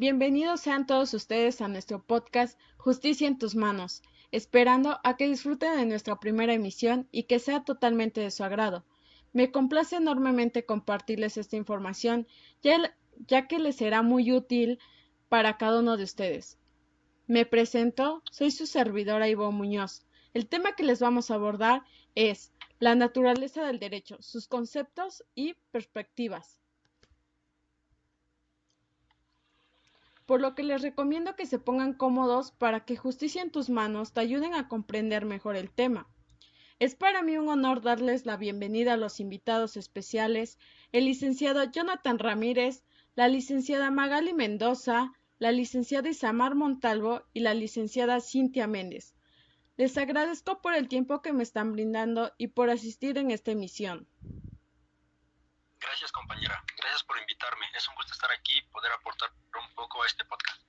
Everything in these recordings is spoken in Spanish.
Bienvenidos sean todos ustedes a nuestro podcast Justicia en tus manos, esperando a que disfruten de nuestra primera emisión y que sea totalmente de su agrado. Me complace enormemente compartirles esta información, ya que les será muy útil para cada uno de ustedes. Me presento, soy su servidora Ivo Muñoz. El tema que les vamos a abordar es la naturaleza del derecho, sus conceptos y perspectivas. Por lo que les recomiendo que se pongan cómodos para que Justicia en tus manos te ayuden a comprender mejor el tema. Es para mí un honor darles la bienvenida a los invitados especiales, el licenciado Jonathan Ramírez, la licenciada Magali Mendoza, la licenciada Isamar Montalvo y la licenciada Cintia Méndez. Les agradezco por el tiempo que me están brindando y por asistir en esta emisión. Gracias, compañera. Gracias por invitarme. Es un gusto estar aquí y poder aportar un poco a este podcast.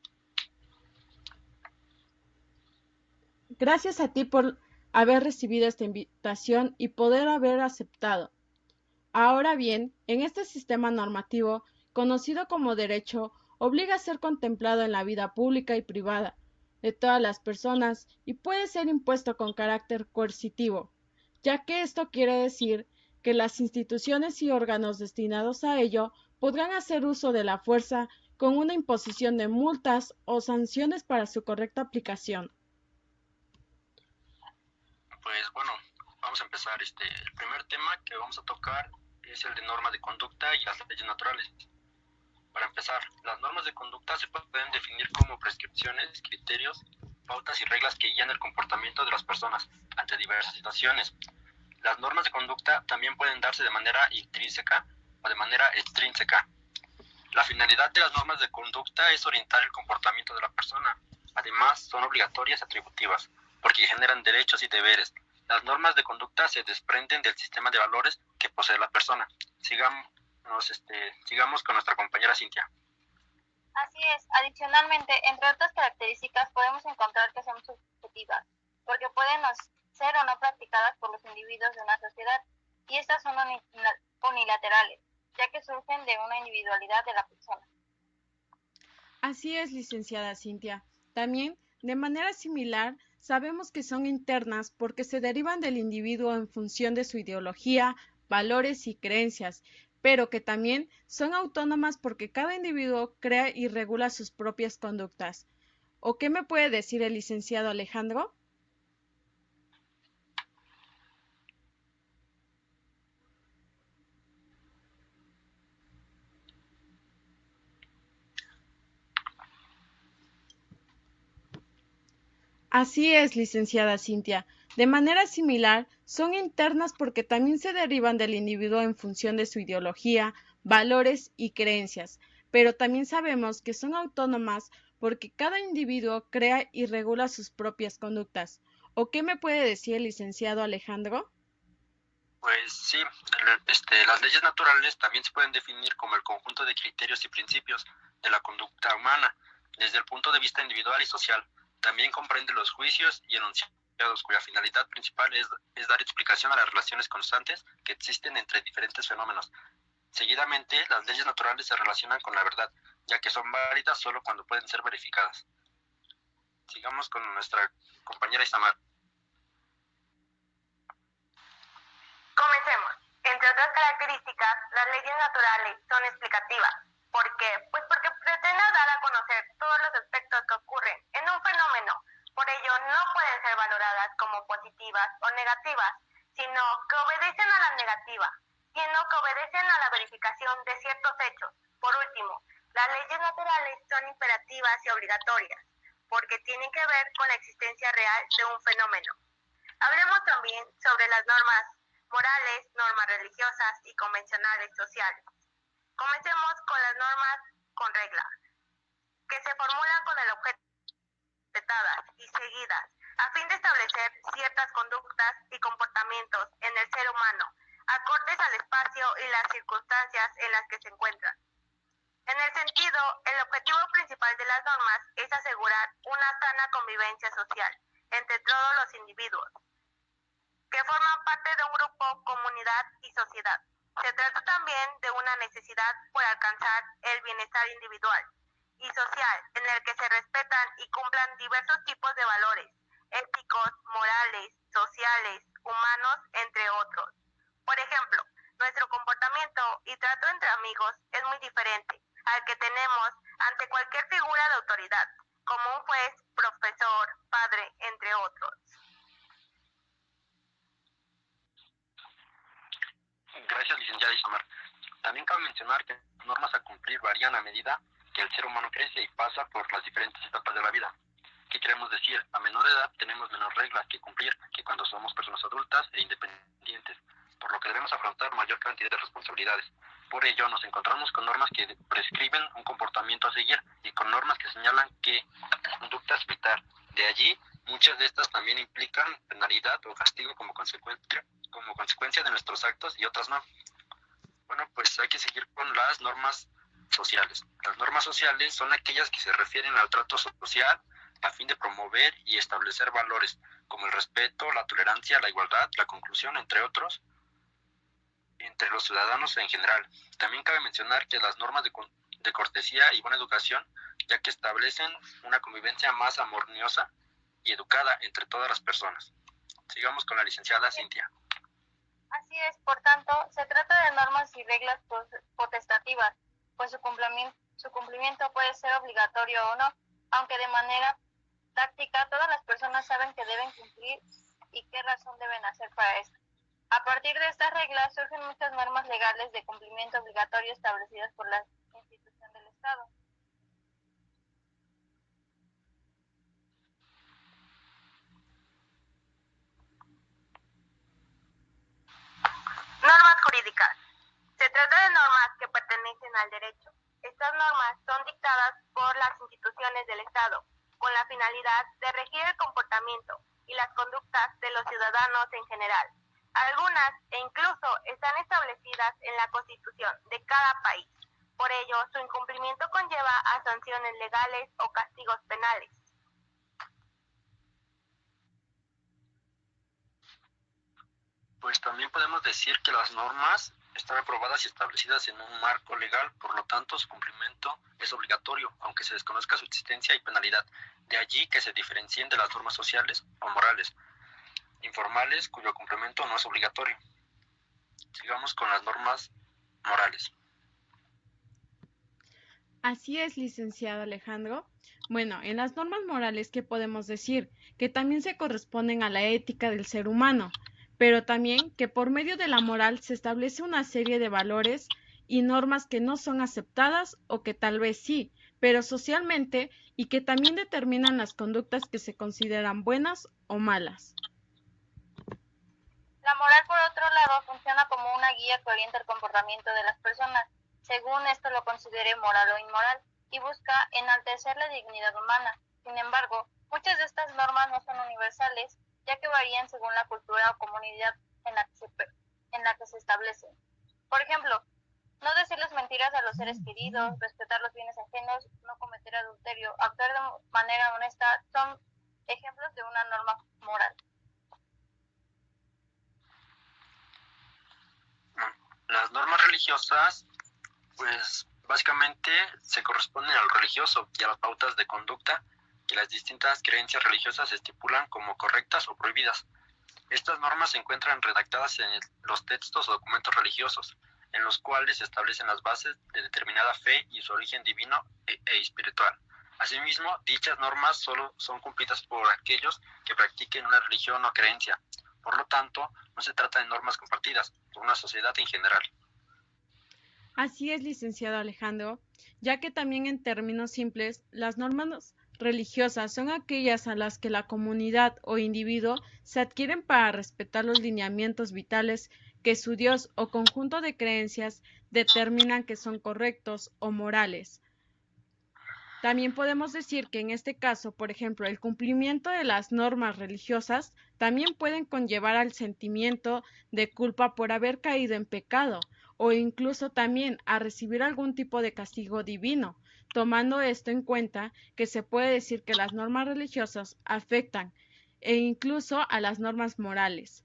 Gracias a ti por haber recibido esta invitación y poder haber aceptado. Ahora bien, en este sistema normativo, conocido como derecho, obliga a ser contemplado en la vida pública y privada de todas las personas y puede ser impuesto con carácter coercitivo, ya que esto quiere decir que las instituciones y órganos destinados a ello podrán hacer uso de la fuerza con una imposición de multas o sanciones para su correcta aplicación. Pues bueno, vamos a empezar. El primer tema que vamos a tocar es el de normas de conducta y las leyes naturales. Para empezar, las normas de conducta se pueden definir como prescripciones, criterios, pautas y reglas que guían el comportamiento de las personas ante diversas situaciones. Las normas de conducta también pueden darse de manera intrínseca o de manera extrínseca. La finalidad de las normas de conducta es orientar el comportamiento de la persona. Además, son obligatorias y atributivas, porque generan derechos y deberes. Las normas de conducta se desprenden del sistema de valores que posee la persona. Sigamos con nuestra compañera Cintia. Así es. Adicionalmente, entre otras características, podemos encontrar que son subjetivas, porque pueden ser o no practicadas por los individuos de una sociedad, y estas son unilaterales, ya que surgen de una individualidad de la persona. Así es, licenciada Cintia. También, de manera similar, sabemos que son internas porque se derivan del individuo en función de su ideología, valores y creencias, pero que también son autónomas porque cada individuo crea y regula sus propias conductas. ¿O qué me puede decir el licenciado Alejandro? Así es, licenciada Cintia. De manera similar, son internas porque también se derivan del individuo en función de su ideología, valores y creencias, pero también sabemos que son autónomas porque cada individuo crea y regula sus propias conductas. ¿O qué me puede decir el licenciado Alejandro? Pues sí, las leyes naturales también se pueden definir como el conjunto de criterios y principios de la conducta humana, desde el punto de vista individual y social. También comprende los juicios y enunciados, cuya finalidad principal es dar explicación a las relaciones constantes que existen entre diferentes fenómenos. Seguidamente, las leyes naturales se relacionan con la verdad, ya que son válidas solo cuando pueden ser verificadas. Sigamos con nuestra compañera Isamar. Comencemos. Entre otras características, las leyes naturales son explicativas. ¿Por qué? Pues porque pretenden dar a conocer todos los aspectos que ocurren en un fenómeno. Por ello, no pueden ser valoradas como positivas o negativas, sino que obedecen a la negativa, sino que obedecen a la verificación de ciertos hechos. Por último, las leyes naturales son imperativas y obligatorias, porque tienen que ver con la existencia real de un fenómeno. Hablemos también sobre las normas morales, normas religiosas y convencionales sociales. Comencemos con las normas con regla, que se formulan con el objeto de respetadas y seguidas, a fin de establecer ciertas conductas y comportamientos en el ser humano, acordes al espacio y las circunstancias en las que se encuentran. En el sentido, el objetivo principal de las normas es asegurar una sana convivencia social entre todos los individuos que forman parte de un grupo, comunidad y sociedad. Se trata también de una necesidad por alcanzar el bienestar individual y social, en el que se respetan y cumplan diversos tipos de valores éticos, morales, sociales, humanos, entre otros. Por ejemplo, nuestro comportamiento y trato entre amigos es muy diferente al que tenemos ante cualquier figura de autoridad, como un juez, profesor, padre, entre otros. Gracias, licenciada Isamar. También cabe mencionar que las normas a cumplir varían a medida que el ser humano crece y pasa por las diferentes etapas de la vida. ¿Qué queremos decir? A menor edad tenemos menos reglas que cumplir que cuando somos personas adultas e independientes, por lo que debemos afrontar mayor cantidad de responsabilidades. Por ello, nos encontramos con normas que prescriben un comportamiento a seguir y con normas que señalan qué conductas evitar. De allí, muchas de estas también implican penalidad o castigo como consecuencia de nuestros actos y otras no. Bueno, pues hay que seguir con las normas sociales. Las normas sociales son aquellas que se refieren al trato social a fin de promover y establecer valores como el respeto, la tolerancia, la igualdad, la conclusión, entre otros, entre los ciudadanos en general. También cabe mencionar que las normas de cortesía y buena educación, ya que establecen una convivencia más armoniosa y educada entre todas las personas. Sigamos con la licenciada Cintia. Así es, por tanto, se trata de normas y reglas potestativas, pues su cumplimiento puede ser obligatorio o no, aunque de manera táctica todas las personas saben que deben cumplir y qué razón deben hacer para esto. A partir de estas reglas surgen muchas normas legales de cumplimiento obligatorio establecidas por la institución del Estado. Normas jurídicas. Se trata de normas que pertenecen al derecho. Estas normas son dictadas por las instituciones del Estado, con la finalidad de regir el comportamiento y las conductas de los ciudadanos en general. Algunas incluso están establecidas en la Constitución de cada país. Por ello, su incumplimiento conlleva a sanciones legales o castigos penales. Pues también podemos decir que las normas están aprobadas y establecidas en un marco legal, por lo tanto su cumplimiento es obligatorio, aunque se desconozca su existencia y penalidad. De allí que se diferencien de las normas sociales o morales, informales, cuyo cumplimiento no es obligatorio. Sigamos con las normas morales. Así es, licenciado Alejandro. Bueno, en las normas morales, ¿qué podemos decir? Que también se corresponden a la ética del ser humano, pero también que por medio de la moral se establece una serie de valores y normas que no son aceptadas o que tal vez sí, pero socialmente, y que también determinan las conductas que se consideran buenas o malas. La moral, por otro lado, funciona como una guía que orienta el comportamiento de las personas, según esto lo considere moral o inmoral, y busca enaltecer la dignidad humana. Sin embargo, muchas de estas normas no son universales, ya que varían según la cultura o comunidad en la que se establecen. Por ejemplo, no decirles mentiras a los seres queridos, respetar los bienes ajenos, no cometer adulterio, actuar de manera honesta, son ejemplos de una norma moral. Las normas religiosas, pues básicamente se corresponden a lo religioso y a las pautas de conducta que las distintas creencias religiosas estipulan como correctas o prohibidas. Estas normas se encuentran redactadas en los textos o documentos religiosos, en los cuales se establecen las bases de determinada fe y su origen divino e espiritual. Asimismo, dichas normas solo son cumplidas por aquellos que practiquen una religión o creencia. Por lo tanto, no se trata de normas compartidas por una sociedad en general. Así es, licenciado Alejandro, ya que también en términos simples, las normas religiosas son aquellas a las que la comunidad o individuo se adquieren para respetar los lineamientos vitales que su Dios o conjunto de creencias determinan que son correctos o morales. También podemos decir que en este caso, por ejemplo, el cumplimiento de las normas religiosas también pueden conllevar al sentimiento de culpa por haber caído en pecado o incluso también a recibir algún tipo de castigo divino, tomando esto en cuenta que se puede decir que las normas religiosas afectan e incluso a las normas morales.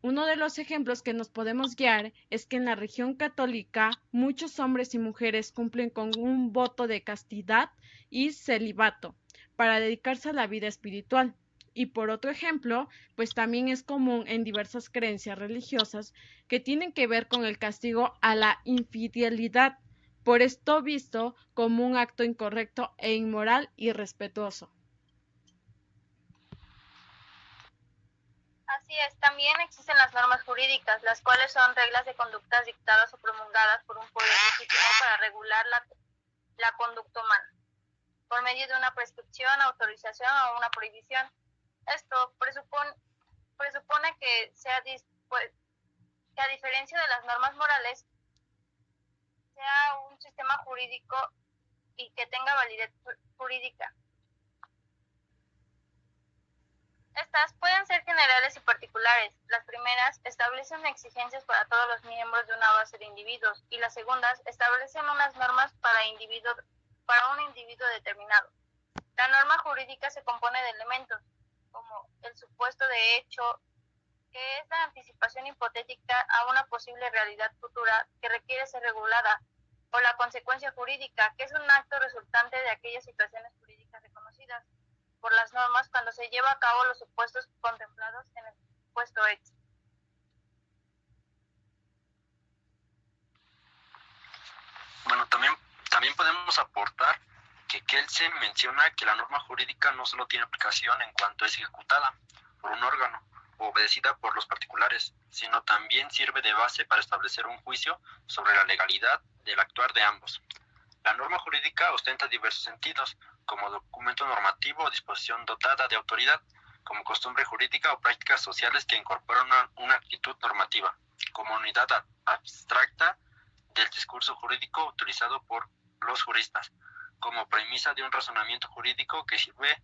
Uno de los ejemplos que nos podemos guiar es que en la región católica muchos hombres y mujeres cumplen con un voto de castidad y celibato para dedicarse a la vida espiritual. Y por otro ejemplo, pues también es común en diversas creencias religiosas que tienen que ver con el castigo a la infidelidad, por esto visto como un acto incorrecto e inmoral y irrespetuoso. Así es, también existen las normas jurídicas, las cuales son reglas de conductas dictadas o promulgadas por un poder legítimo para regular la conducta humana, por medio de una prescripción, autorización o una prohibición. Esto presupone que que a diferencia de las normas morales, sea un sistema jurídico y que tenga validez jurídica. Estas pueden ser generales y particulares. Las primeras establecen exigencias para todos los miembros de una base de individuos y las segundas establecen unas normas para un individuo determinado. La norma jurídica se compone de elementos como el supuesto de hecho, que es la anticipación hipotética a una posible realidad futura que requiere ser regulada, o la consecuencia jurídica, que es un acto resultante de aquellas situaciones jurídicas reconocidas por las normas cuando se lleva a cabo los supuestos contemplados en el supuesto hecho. Bueno, también podemos aportar que Kelsen menciona que la norma jurídica no solo tiene aplicación en cuanto es ejecutada por un órgano o obedecida por los particulares, sino también sirve de base para establecer un juicio sobre la legalidad del actuar de ambos. La norma jurídica ostenta diversos sentidos, como documento normativo o disposición dotada de autoridad, como costumbre jurídica o prácticas sociales que incorporan una actitud normativa, como unidad abstracta del discurso jurídico utilizado por los juristas, como premisa de un razonamiento jurídico que sirve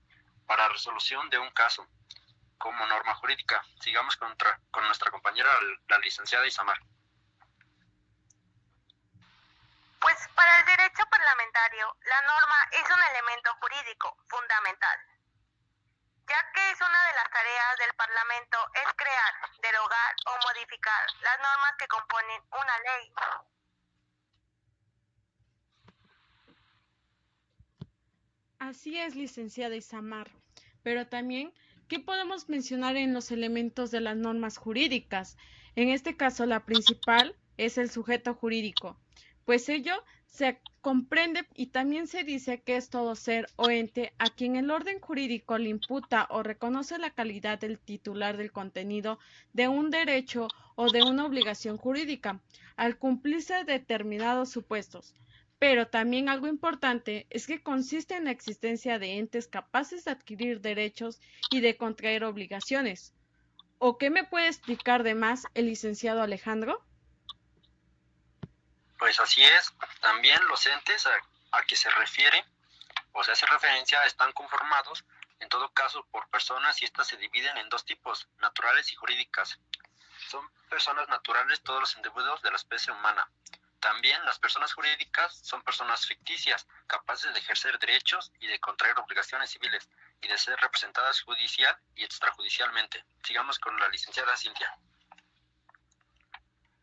para la resolución de un caso, como norma jurídica. Sigamos con nuestra compañera, la licenciada Isamar. Pues para el derecho parlamentario, la norma es un elemento jurídico fundamental, ya que es una de las tareas del Parlamento es crear, derogar o modificar las normas que componen una ley. Así es, licenciada Isamar, pero también, ¿qué podemos mencionar en los elementos de las normas jurídicas? En este caso, la principal es el sujeto jurídico, pues ello se comprende y también se dice que es todo ser o ente a quien el orden jurídico le imputa o reconoce la calidad del titular del contenido de un derecho o de una obligación jurídica, al cumplirse determinados supuestos. Pero también algo importante es que consiste en la existencia de entes capaces de adquirir derechos y de contraer obligaciones. ¿O qué me puede explicar de más el licenciado Alejandro? Pues así es, también los entes a que se refiere o se hace referencia están conformados en todo caso por personas y estas se dividen en dos tipos, naturales y jurídicas. Son personas naturales todos los individuos de la especie humana. También las personas jurídicas son personas ficticias, capaces de ejercer derechos y de contraer obligaciones civiles y de ser representadas judicial y extrajudicialmente. Sigamos con la licenciada Cintia.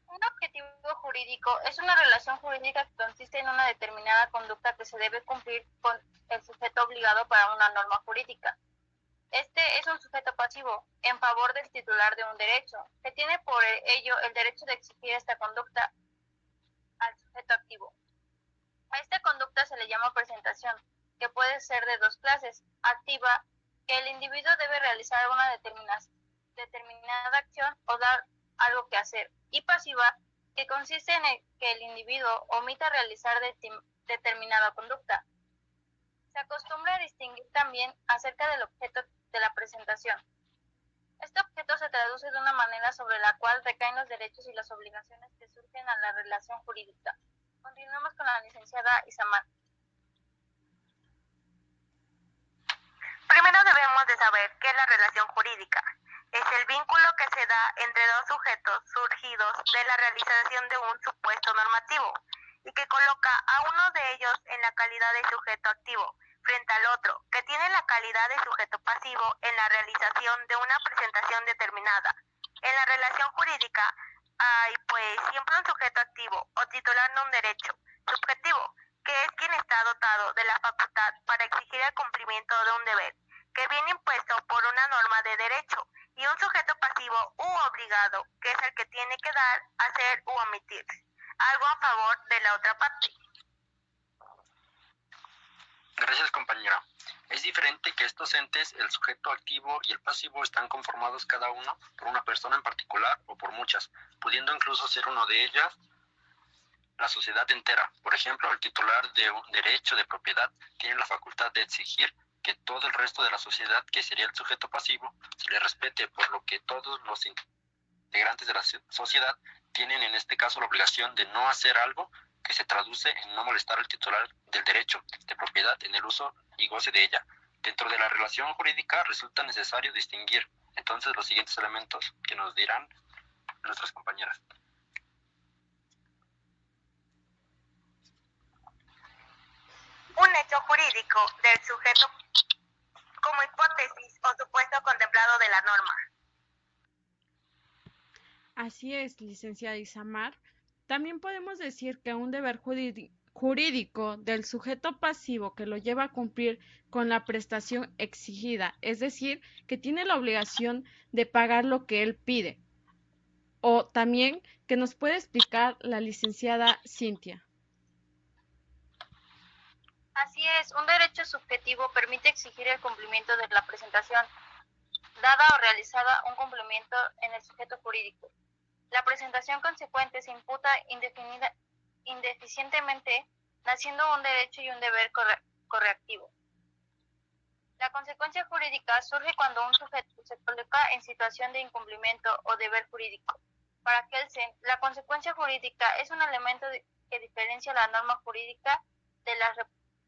Un objetivo jurídico es una relación jurídica que consiste en una determinada conducta que se debe cumplir con el sujeto obligado para una norma jurídica. Este es un sujeto pasivo en favor del titular de un derecho, que tiene por ello el derecho de exigir esta conducta al sujeto activo. A esta conducta se le llama presentación, que puede ser de dos clases: activa, que el individuo debe realizar una determinada acción o dar algo que hacer, y pasiva, que consiste en que el individuo omita realizar determinada conducta. Se acostumbra a distinguir también acerca del objeto de la presentación. Este objeto se traduce de una manera sobre la cual recaen los derechos y las obligaciones que surgen a la relación jurídica. Continuamos con la licenciada Isamar. Primero debemos de saber qué es la relación jurídica. Es el vínculo que se da entre dos sujetos surgidos de la realización de un supuesto normativo y que coloca a uno de ellos en la calidad de sujeto activo frente al otro, que tiene la calidad de sujeto pasivo en la realización de una presentación determinada. En la relación jurídica hay pues siempre un sujeto activo o titular de un derecho subjetivo, que es quien está dotado de la facultad para exigir el cumplimiento de un deber, que viene impuesto por una norma de derecho, y un sujeto pasivo u obligado, que es el que tiene que dar, hacer u omitir algo a favor de la otra parte. Gracias, compañera. Es diferente que estos entes, el sujeto activo y el pasivo, están conformados cada uno por una persona en particular o por muchas, pudiendo incluso ser uno de ellas la sociedad entera. Por ejemplo, el titular de un derecho de propiedad tiene la facultad de exigir que todo el resto de la sociedad, que sería el sujeto pasivo, se le respete, por lo que todos los integrantes de la sociedad tienen en este caso la obligación de no hacer algo que se traduce en no molestar al titular del derecho de propiedad en el uso y goce de ella. Dentro de la relación jurídica resulta necesario distinguir entonces los siguientes elementos que nos dirán nuestras compañeras. Un hecho jurídico del sujeto como hipótesis o supuesto contemplado de la norma. Así es, licenciada Isamar. También podemos decir que un deber jurídico del sujeto pasivo que lo lleva a cumplir con la prestación exigida, es decir, que tiene la obligación de pagar lo que él pide. O también que nos puede explicar la licenciada Cintia. Así es, un derecho subjetivo permite exigir el cumplimiento de la presentación dada o realizada un cumplimiento en el sujeto jurídico. La presentación consecuente se imputa indeficientemente, naciendo un derecho y un deber correctivo. La consecuencia jurídica surge cuando un sujeto se coloca en situación de incumplimiento o deber jurídico. Para Kelsen, la consecuencia jurídica es un elemento que diferencia la norma jurídica de las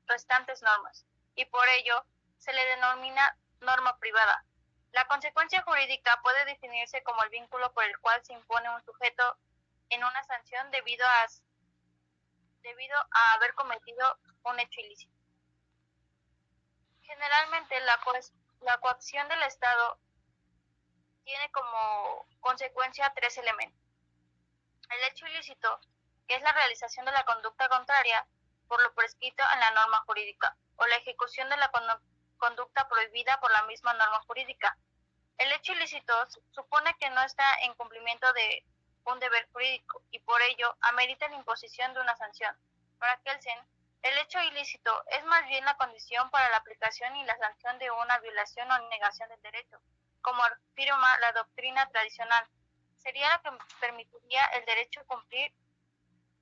restantes normas, y por ello se le denomina norma privada. La consecuencia jurídica puede definirse como el vínculo por el cual se impone un sujeto en una sanción debido a haber cometido un hecho ilícito. Generalmente la coacción del Estado tiene como consecuencia tres elementos. El hecho ilícito, que es la realización de la conducta contraria por lo prescrito en la norma jurídica, o la ejecución de la conducta prohibida por la misma norma jurídica. El hecho ilícito supone que no está en cumplimiento de un deber jurídico y por ello amerita la imposición de una sanción. Para Kelsen, el hecho ilícito es más bien la condición para la aplicación y la sanción de una violación o negación del derecho, como afirma la doctrina tradicional. Sería la que permitiría el derecho cumplir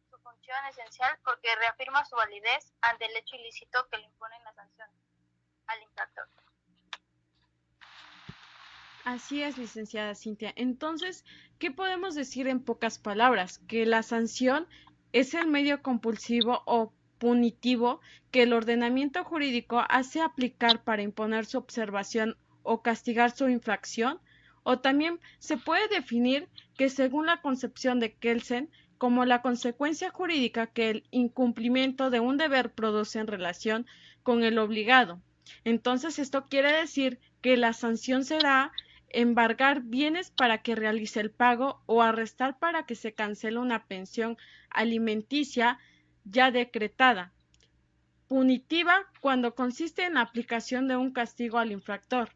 su función esencial porque reafirma su validez ante el hecho ilícito que le impone la sanción al infractor. Así es, licenciada Cintia. Entonces, ¿qué podemos decir en pocas palabras? Que la sanción es el medio compulsivo o punitivo que el ordenamiento jurídico hace aplicar para imponer su observación o castigar su infracción, o también se puede definir que según la concepción de Kelsen, como la consecuencia jurídica que el incumplimiento de un deber produce en relación con el obligado. Entonces, esto quiere decir que la sanción será embargar bienes para que realice el pago o arrestar para que se cancele una pensión alimenticia ya decretada. Punitiva cuando consiste en la aplicación de un castigo al infractor,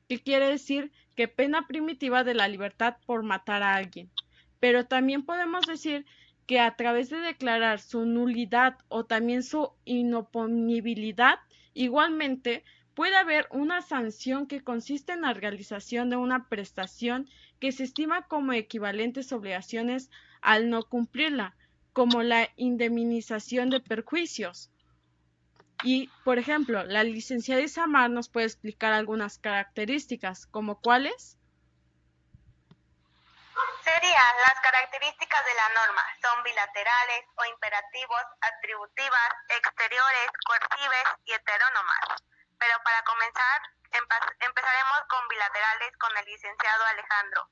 que quiere decir que pena primitiva de la libertad por matar a alguien. Pero también podemos decir que a través de declarar su nulidad o también su inoponibilidad, igualmente puede haber una sanción que consiste en la realización de una prestación que se estima como equivalentes obligaciones al no cumplirla, como la indemnización de perjuicios. Y, por ejemplo, la licenciada Isamar nos puede explicar algunas características, como cuáles. Serían las características de la norma, son bilaterales o imperativos, atributivas, exteriores, coercivas y heterónomas. Pero para comenzar, empezaremos con bilaterales con el licenciado Alejandro.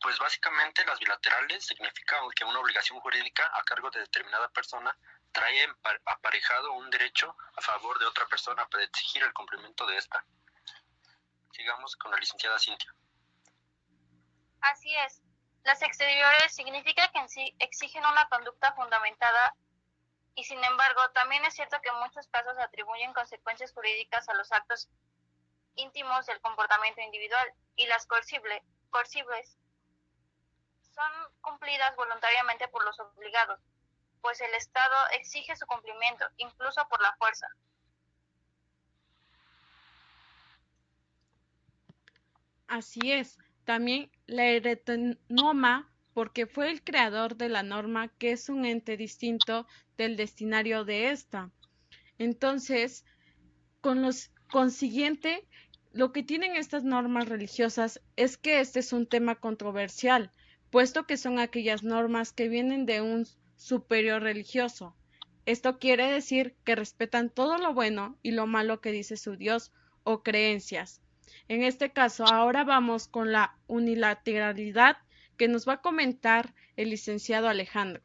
Pues básicamente las bilaterales significan que una obligación jurídica a cargo de determinada persona trae aparejado un derecho a favor de otra persona para exigir el cumplimiento de esta. Sigamos con la licenciada Cintia. Así es. Las exteriores significa que en sí exigen una conducta fundamentada y sin embargo también es cierto que en muchos casos atribuyen consecuencias jurídicas a los actos íntimos del comportamiento individual y las coercibles son cumplidas voluntariamente por los obligados, pues el Estado exige su cumplimiento, incluso por la fuerza. Así es. También la heteronoma, porque fue el creador de la norma, que es un ente distinto del destinario de esta. Entonces, con los consiguiente, lo que tienen estas normas religiosas es que este es un tema controversial, puesto que son aquellas normas que vienen de un superior religioso. Esto quiere decir que respetan todo lo bueno y lo malo que dice su Dios o creencias. En este caso, ahora vamos con la unilateralidad que nos va a comentar el licenciado Alejandro.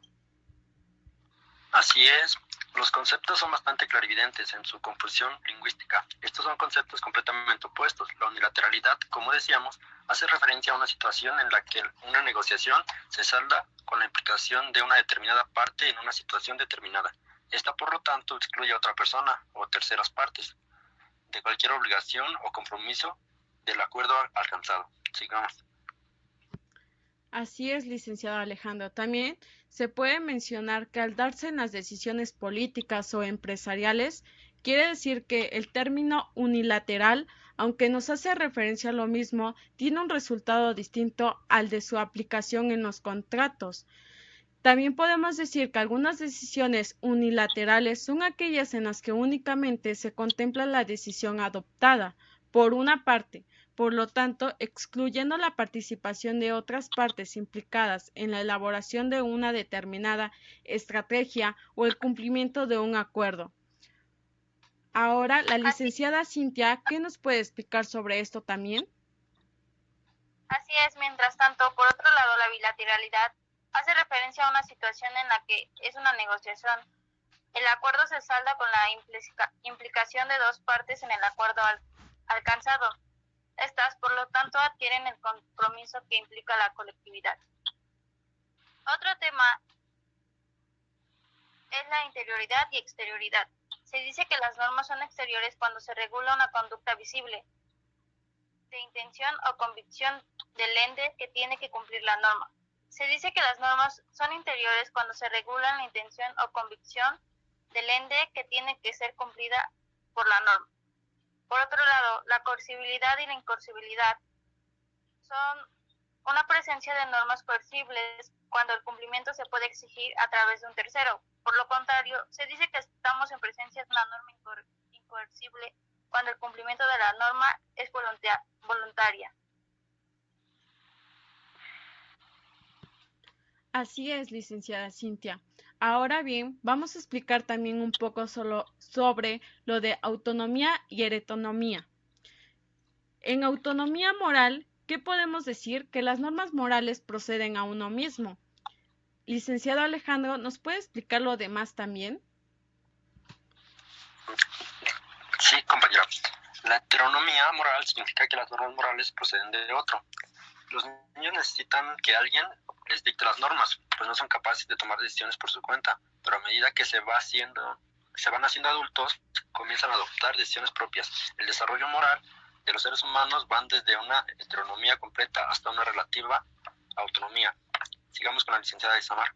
Así es, los conceptos son bastante clarividentes en su confusión lingüística. Estos son conceptos completamente opuestos. La unilateralidad, como decíamos, hace referencia a una situación en la que una negociación se salda con la implicación de una determinada parte en una situación determinada. Esta, por lo tanto, excluye a otra persona o terceras partes de cualquier obligación o compromiso del acuerdo alcanzado. Sigamos. Así es, licenciado Alejandro. También se puede mencionar que al darse en las decisiones políticas o empresariales, quiere decir que el término unilateral, aunque nos hace referencia a lo mismo, tiene un resultado distinto al de su aplicación en los contratos. También podemos decir que algunas decisiones unilaterales son aquellas en las que únicamente se contempla la decisión adoptada por una parte, por lo tanto, excluyendo la participación de otras partes implicadas en la elaboración de una determinada estrategia o el cumplimiento de un acuerdo. Ahora, la licenciada Cintia, ¿qué nos puede explicar sobre esto también? Así es, mientras tanto, por otro lado, la bilateralidad hace referencia a una situación en la que es una negociación. El acuerdo se salda con la implicación de dos partes en el acuerdo alcanzado. Estas, por lo tanto, adquieren el compromiso que implica la colectividad. Otro tema es la interioridad y exterioridad. Se dice que las normas son exteriores cuando se regula una conducta visible, de intención o convicción del ente que tiene que cumplir la norma. Se dice que las normas son interiores cuando se regulan la intención o convicción del ente que tiene que ser cumplida por la norma. Por otro lado, la coercibilidad y la incoercibilidad son una presencia de normas coercibles cuando el cumplimiento se puede exigir a través de un tercero. Por lo contrario, se dice que estamos en presencia de una norma incoercible cuando el cumplimiento de la norma es voluntaria. Así es, licenciada Cintia. Ahora bien, vamos a explicar también un poco solo sobre lo de autonomía y heteronomía. En autonomía moral, ¿qué podemos decir? Que las normas morales proceden a uno mismo. Licenciado Alejandro, ¿nos puede explicar lo demás también? Sí, compañera. La heteronomía moral significa que las normas morales proceden de otro. Los niños necesitan que alguien les dicte las normas, pues no son capaces de tomar decisiones por su cuenta, pero a medida que se van haciendo adultos, comienzan a adoptar decisiones propias. El desarrollo moral de los seres humanos van desde una heteronomía completa hasta una relativa autonomía. Sigamos con la licenciada Isamar.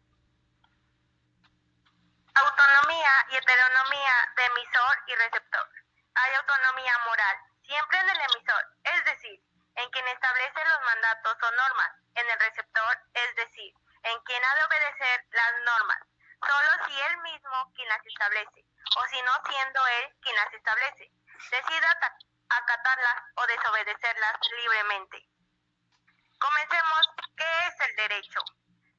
Autonomía y heteronomía de emisor y receptor. Hay autonomía moral, siempre en el emisor, es decir, en quien establece los mandatos o normas, en el receptor, es decir, en quien ha de obedecer las normas, solo si él mismo quien las establece, o si no siendo él quien las establece, decida acatarlas o desobedecerlas libremente. Comencemos. ¿Qué es el derecho?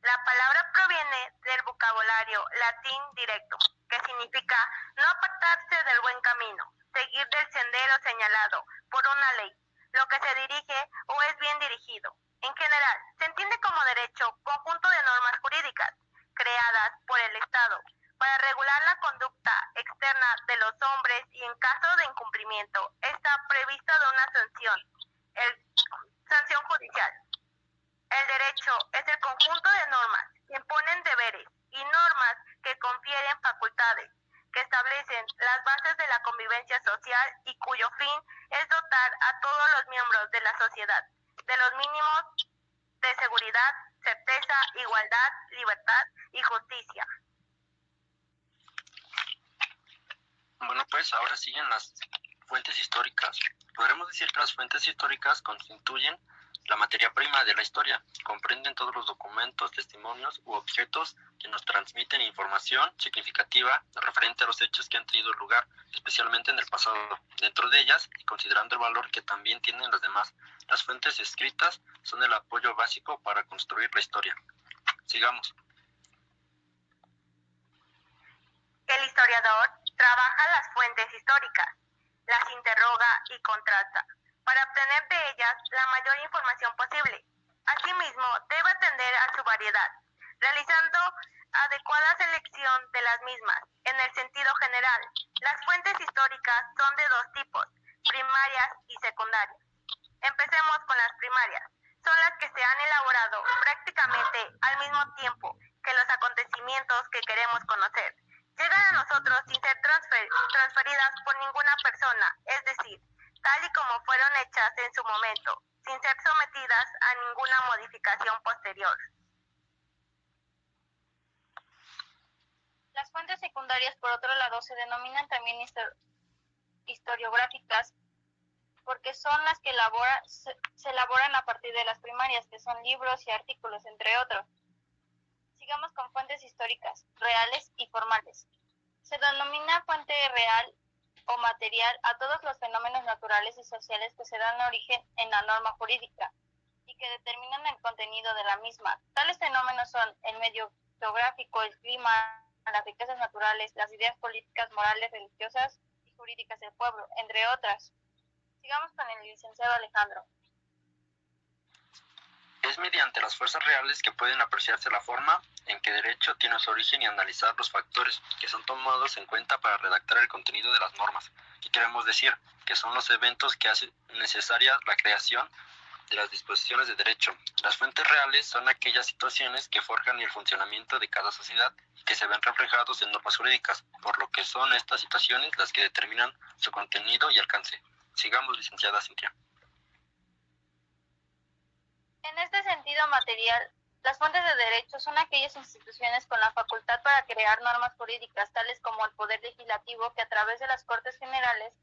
La palabra proviene del vocabulario latín directo, que significa no apartarse del buen camino, seguir del sendero señalado por una ley, lo que se dirige o es bien dirigido. En general, se entiende como derecho conjunto de normas jurídicas creadas por el Estado para regular la conducta externa de los hombres y en caso de incumplimiento está previsto de una sanción judicial. El derecho es el conjunto de normas que imponen deberes y normas que confieren facultades, que establecen las bases de la convivencia social y cuyo fin es dotar a todos los miembros de la sociedad de los mínimos de seguridad, certeza, igualdad, libertad y justicia. Bueno, pues ahora siguen las fuentes históricas. Podremos decir que las fuentes históricas constituyen la materia prima de la historia. Comprenden todos los documentos, testimonios u objetos que nos transmiten información significativa referente a los hechos que han tenido lugar, especialmente en el pasado. Dentro de ellas, y considerando el valor que también tienen las demás, las fuentes escritas son el apoyo básico para construir la historia. Sigamos. El historiador trabaja las fuentes históricas, las interroga y contrasta, para obtener de ellas la mayor información posible. Asimismo, debe atender a su variedad, realizando adecuada selección de las mismas. En el sentido general, las fuentes históricas son de dos tipos, primarias y secundarias. Empecemos con las primarias. Son las que se han elaborado prácticamente al mismo tiempo que los acontecimientos que queremos conocer. Llegan a nosotros sin ser transferidas por ninguna persona, es decir, tal y como fueron hechas en su momento, sin ser sometidas a ninguna modificación posterior. Las fuentes secundarias, por otro lado, se denominan también historiográficas porque son las que se elaboran a partir de las primarias, que son libros y artículos, entre otros. Sigamos con fuentes históricas, reales y formales. Se denomina fuente real o material a todos los fenómenos naturales y sociales que se dan origen en la norma jurídica y que determinan el contenido de la misma. Tales fenómenos son el medio geográfico, el clima, las riquezas naturales, las ideas políticas, morales, religiosas y jurídicas del pueblo, entre otras. Sigamos con el licenciado Alejandro. Es mediante las fuerzas reales que pueden apreciarse la forma en que derecho tiene su origen y analizar los factores que son tomados en cuenta para redactar el contenido de las normas. ¿Qué queremos decir? Que son los eventos que hacen necesaria la creación de las disposiciones de derecho. Las fuentes reales son aquellas situaciones que forjan el funcionamiento de cada sociedad y que se ven reflejados en normas jurídicas, por lo que son estas situaciones las que determinan su contenido y alcance. Sigamos, licenciada Cintia. En este sentido material, las fuentes de derecho son aquellas instituciones con la facultad para crear normas jurídicas, tales como el Poder Legislativo, que a través de las Cortes Generales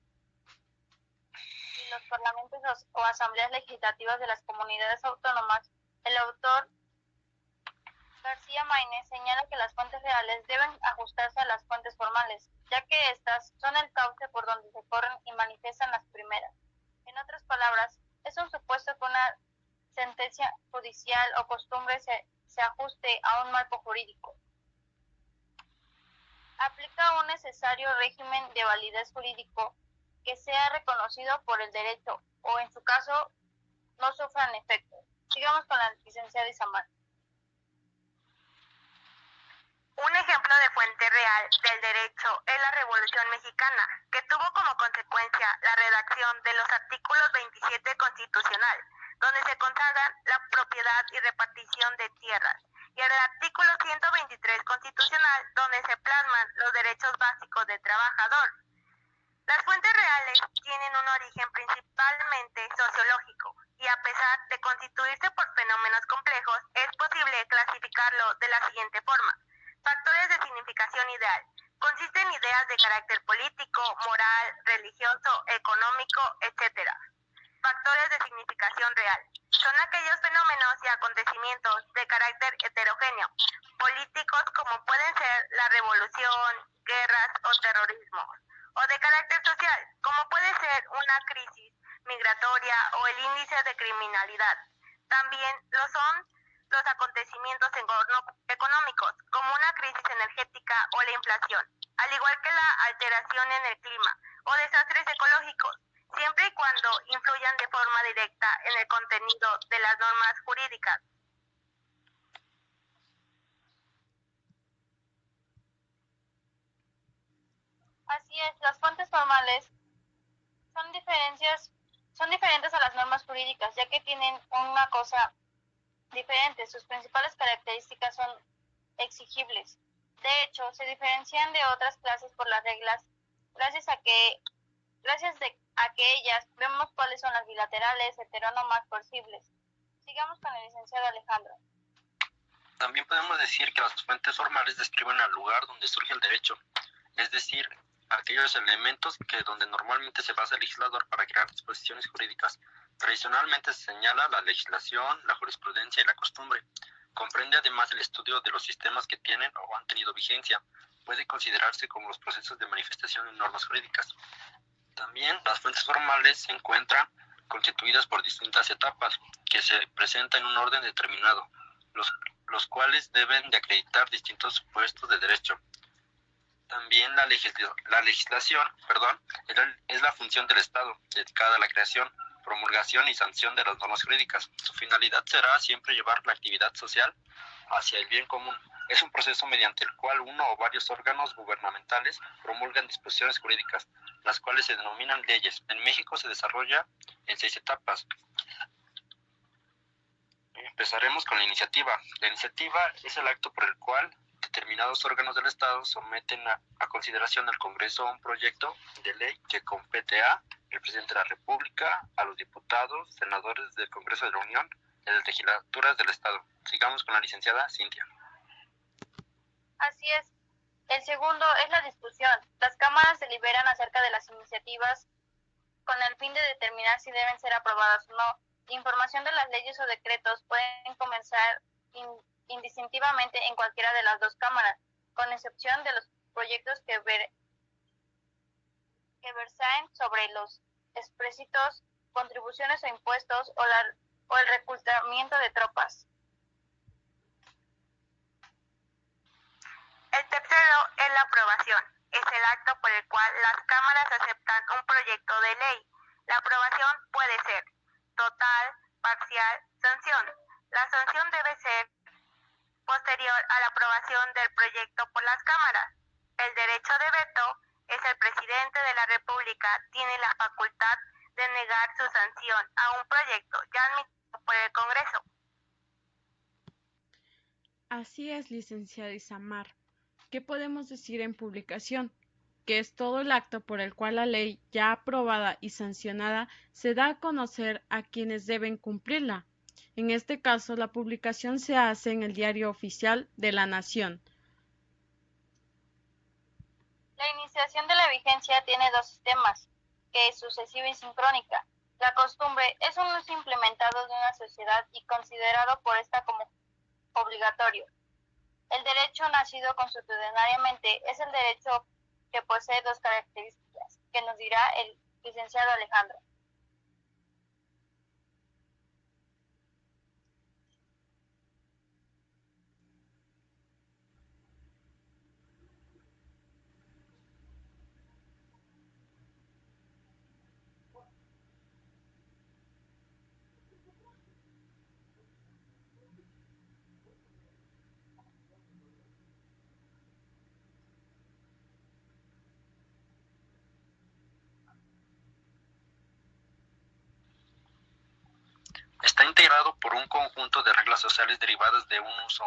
y los parlamentos o asambleas legislativas de las comunidades autónomas, el autor García Maínez señala que las fuentes reales deben ajustarse a las fuentes formales, ya que éstas son el cauce por donde se corren y manifiestan las primeras. En otras palabras, es un supuesto que una sentencia judicial o costumbre se ajuste a un marco jurídico. Aplica un necesario régimen de validez jurídico que sea reconocido por el derecho o, en su caso, no sufran efectos. Sigamos con la licenciada Isamar. Un ejemplo de fuente real del derecho es la Revolución Mexicana, que tuvo como consecuencia la redacción de los artículos 27 constitucional, donde se consagran la propiedad y repartición de tierras, y el artículo 123 constitucional, donde se plasman los derechos básicos del trabajador. Las fuentes reales tienen un origen principalmente sociológico, y a pesar de constituirse por fenómenos complejos, es posible clasificarlo de la siguiente forma. Factores de significación ideal. Consisten en ideas de carácter político, moral, religioso, económico, etc. Factores de significación real. Son aquellos fenómenos y acontecimientos de carácter heterogéneo, políticos como pueden ser la revolución, guerras o terrorismo, o de carácter social, como puede ser una crisis migratoria o el índice de criminalidad. También lo son los acontecimientos económicos, como una crisis energética o la inflación, al igual que la alteración en el clima o desastres ecológicos, siempre y cuando influyan de forma directa en el contenido de las normas jurídicas. Así es, las fuentes formales son diferentes a las normas jurídicas, ya que tienen una cosa diferentes. Sus principales características son exigibles. De hecho, se diferencian de otras clases por las reglas, gracias a que ellas vemos cuáles son las bilaterales, heterónomas, coercibles. Sigamos con el licenciado Alejandro. También podemos decir que las fuentes formales describen el lugar donde surge el derecho, es decir, aquellos elementos donde normalmente se basa el legislador para crear disposiciones jurídicas. Tradicionalmente se señala la legislación, la jurisprudencia y la costumbre. Comprende además el estudio de los sistemas que tienen o han tenido vigencia. Puede considerarse como los procesos de manifestación de normas jurídicas. También las fuentes formales se encuentran constituidas por distintas etapas que se presentan en un orden determinado, los cuales deben de acreditar distintos supuestos de derecho. También la legislación es la función del Estado, dedicada a la creación, promulgación y sanción de las normas jurídicas. Su finalidad será siempre llevar la actividad social hacia el bien común. Es un proceso mediante el cual uno o varios órganos gubernamentales promulgan disposiciones jurídicas, las cuales se denominan leyes. En México se desarrolla en 6 etapas. Empezaremos con la iniciativa. La iniciativa es el acto por el cual determinados órganos del Estado someten a consideración del Congreso un proyecto de ley que compete al presidente de la República, a los diputados, senadores del Congreso de la Unión y a las legislaturas del Estado. Sigamos con la licenciada Cintia. Así es. El segundo es la discusión. Las cámaras deliberan acerca de las iniciativas con el fin de determinar si deben ser aprobadas o no. Información de las leyes o decretos pueden comenzar indistintivamente en cualquiera de las dos cámaras, con excepción de los proyectos que versaen sobre los explícitos, contribuciones o impuestos o el reclutamiento de tropas. El tercero es la aprobación. Es el acto por el cual las cámaras aceptan un proyecto de ley. La aprobación puede ser total, parcial, sanción. La sanción debe ser posterior a la aprobación del proyecto por las cámaras. El derecho de veto es el presidente de la República tiene la facultad de negar su sanción a un proyecto ya admitido por el Congreso. Así es, licenciada Isamar. ¿Qué podemos decir en publicación? Que es todo el acto por el cual la ley ya aprobada y sancionada se da a conocer a quienes deben cumplirla. En este caso, la publicación se hace en el Diario Oficial de la Nación. La iniciación de la vigencia tiene dos sistemas, que es sucesiva y sincrónica. La costumbre es un uso implementado de una sociedad y considerado por esta como obligatorio. El derecho nacido constitucionalmente es el derecho que posee dos características, que nos dirá el licenciado Alejandro. Está integrado por un conjunto de reglas sociales derivadas de un uso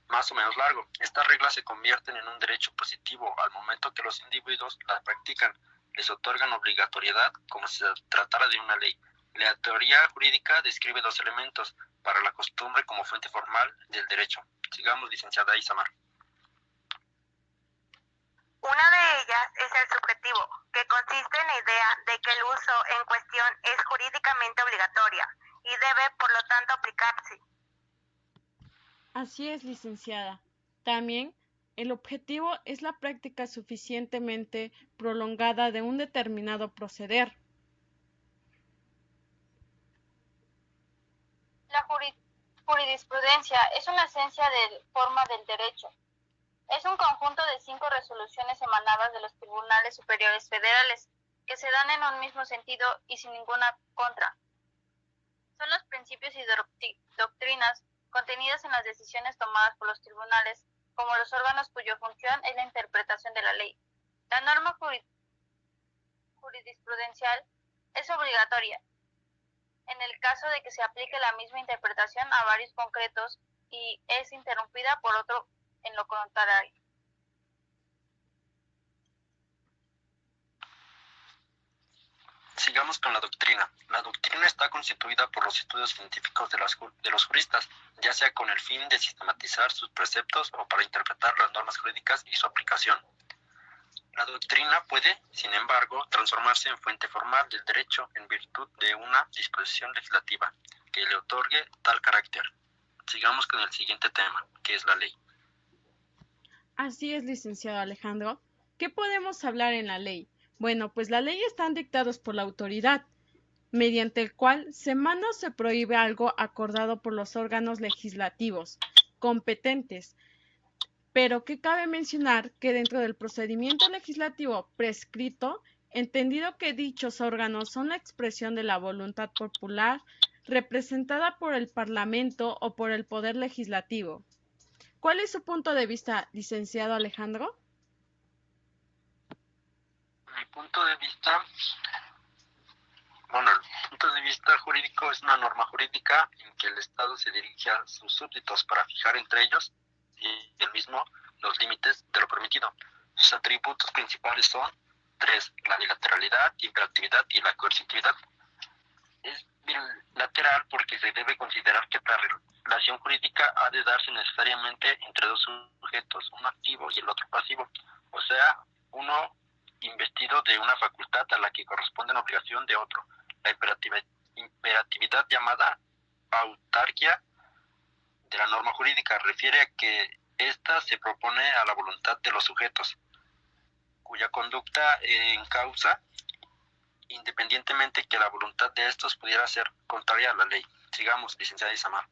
más o menos largo. Estas reglas se convierten en un derecho positivo al momento que los individuos las practican. Les otorgan obligatoriedad como si se tratara de una ley. La teoría jurídica describe dos elementos para la costumbre como fuente formal del derecho. Sigamos, licenciada Isamar. Una de ellas es el subjetivo, que consiste en la idea de que el uso en cuestión es jurídicamente obligatoria y debe, por lo tanto, aplicarse. Así es, licenciada. También, el objetivo es la práctica suficientemente prolongada de un determinado proceder. La jurisprudencia es una esencia de forma del derecho. Es un conjunto de 5 resoluciones emanadas de los tribunales superiores federales, que se dan en un mismo sentido y sin ninguna contra. Son los principios y doctrinas contenidas en las decisiones tomadas por los tribunales como los órganos cuya función es la interpretación de la ley. La norma jurisprudencial es obligatoria. en el caso de que se aplique la misma interpretación a varios concretos y es interrumpida por otro en lo contrario. Sigamos con la doctrina. La doctrina está constituida por los estudios científicos de los juristas, ya sea con el fin de sistematizar sus preceptos o para interpretar las normas jurídicas y su aplicación. La doctrina puede, sin embargo, transformarse en fuente formal del derecho en virtud de una disposición legislativa que le otorgue tal carácter. Sigamos con el siguiente tema, que es la ley. Así es, licenciado Alejandro. ¿Qué podemos hablar en la ley? Bueno, pues la ley están dictados por la autoridad, mediante el cual se manda o se prohíbe algo acordado por los órganos legislativos competentes, pero que cabe mencionar que dentro del procedimiento legislativo prescrito, entendido que dichos órganos son la expresión de la voluntad popular representada por el Parlamento o por el Poder Legislativo. ¿Cuál es su punto de vista, licenciado Alejandro? Mi punto de vista, el punto de vista jurídico es una norma jurídica en que el Estado se dirige a sus súbditos para fijar entre ellos y el mismo los límites de lo permitido. Sus atributos principales son 3: la bilateralidad, imperatividad y la coercitividad. Es bilateral porque se debe considerar que la relación jurídica ha de darse necesariamente entre dos sujetos, uno activo y el otro pasivo, o sea, uno investido de una facultad a la que corresponde la obligación de otro. La imperatividad, llamada autarquía de la norma jurídica, refiere a que ésta se propone a la voluntad de los sujetos, cuya conducta en causa, independientemente que la voluntad de estos pudiera ser contraria a la ley. Sigamos, licenciada Isamar.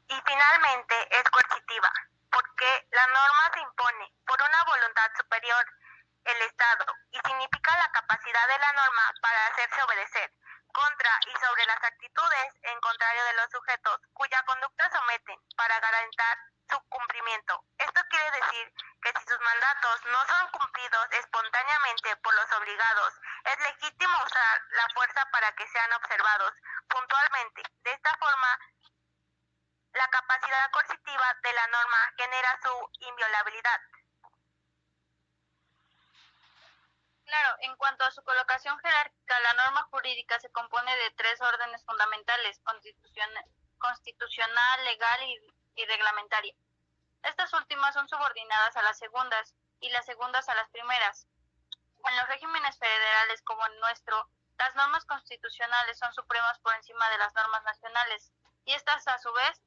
Y finalmente es coercitiva, porque la norma se impone por una voluntad superior, el Estado, y significa la capacidad de la norma para hacerse obedecer, contra y sobre las actitudes en contrario de los sujetos cuya conducta someten para garantizar su cumplimiento. Esto quiere decir que si sus mandatos no son cumplidos espontáneamente por los obligados, es legítimo usar la fuerza para que sean observados puntualmente. De esta forma, la capacidad coercitiva de la norma genera su inviolabilidad. Claro, en cuanto a su colocación jerárquica, la norma jurídica se compone de 3 órdenes fundamentales: constitucional, legal y reglamentaria. Estas últimas son subordinadas a las segundas y las segundas a las primeras. En los regímenes federales como el nuestro, las normas constitucionales son supremas por encima de las normas nacionales y estas a su vez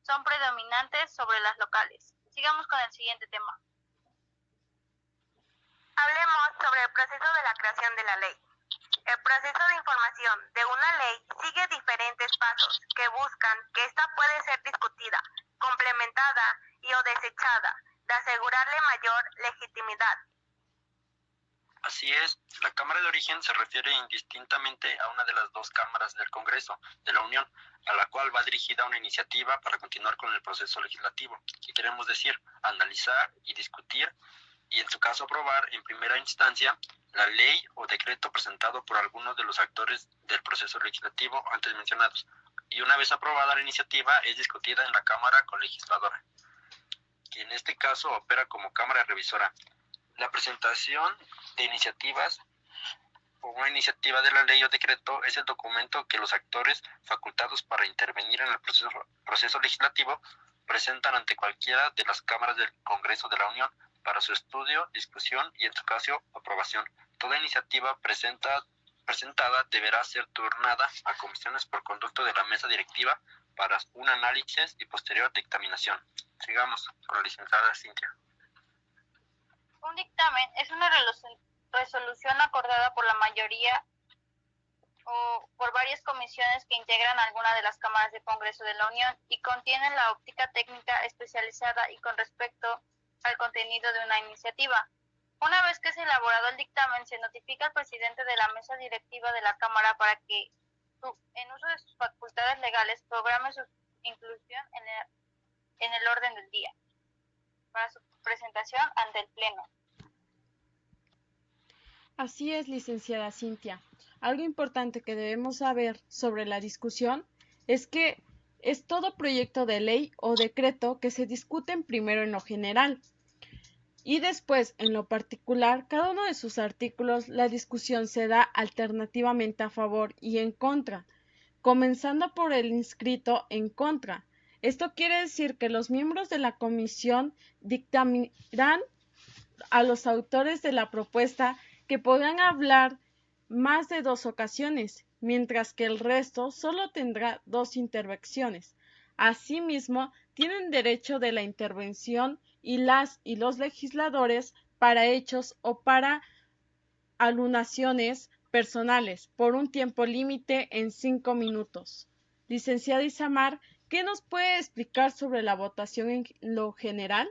son predominantes sobre las locales. Sigamos con el siguiente tema. Hablemos sobre el proceso de la creación de la ley. El proceso de información de una ley sigue diferentes pasos que buscan que ésta puede ser discutida, complementada y o desechada, de asegurarle mayor legitimidad. Así es, la Cámara de Origen se refiere indistintamente a una de las dos cámaras del Congreso de la Unión, a la cual va dirigida una iniciativa para continuar con el proceso legislativo, que queremos decir, analizar y discutir, y en su caso aprobar en primera instancia la ley o decreto presentado por alguno de los actores del proceso legislativo antes mencionados, y una vez aprobada la iniciativa es discutida en la Cámara Colegisladora, que en este caso opera como Cámara Revisora. La presentación de iniciativas o una iniciativa de la ley o decreto es el documento que los actores facultados para intervenir en el proceso legislativo presentan ante cualquiera de las cámaras del Congreso de la Unión para su estudio, discusión y en su caso aprobación. Toda iniciativa presentada deberá ser turnada a comisiones por conducto de la mesa directiva para un análisis y posterior dictaminación. Sigamos con la licenciada Cintia. Un dictamen es una resolución acordada por la mayoría o por varias comisiones que integran alguna de las cámaras del Congreso de la Unión y contienen la óptica técnica especializada y con respecto al contenido de una iniciativa. Una vez que es elaborado el dictamen, se notifica al presidente de la mesa directiva de la Cámara para que, en uso de sus facultades legales, programe su inclusión en el orden del día para su presentación ante el Pleno. Así es, licenciada Cintia. Algo importante que debemos saber sobre la discusión es que es todo proyecto de ley o decreto que se discuten primero en lo general y después en lo particular. Cada uno de sus artículos, la discusión se da alternativamente a favor y en contra, comenzando por el inscrito en contra. Esto quiere decir que los miembros de la comisión dictaminarán a los autores de la propuesta que podrán hablar más de 2 ocasiones, mientras que el resto solo tendrá 2 intervenciones. Asimismo, tienen derecho de la intervención y las y los legisladores para hechos o para alunaciones personales por un tiempo límite en 5 minutos. Licenciada Isamar, ¿qué nos puede explicar sobre la votación en lo general?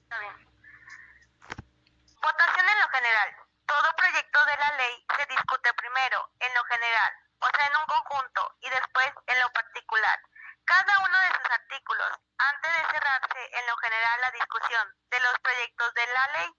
Está bien. Votación en lo general. Todo proyecto de la ley se discute primero en lo general, o sea, en un conjunto, y después en lo particular. Cada uno de sus artículos, antes de cerrarse en lo general la discusión de los proyectos de la ley,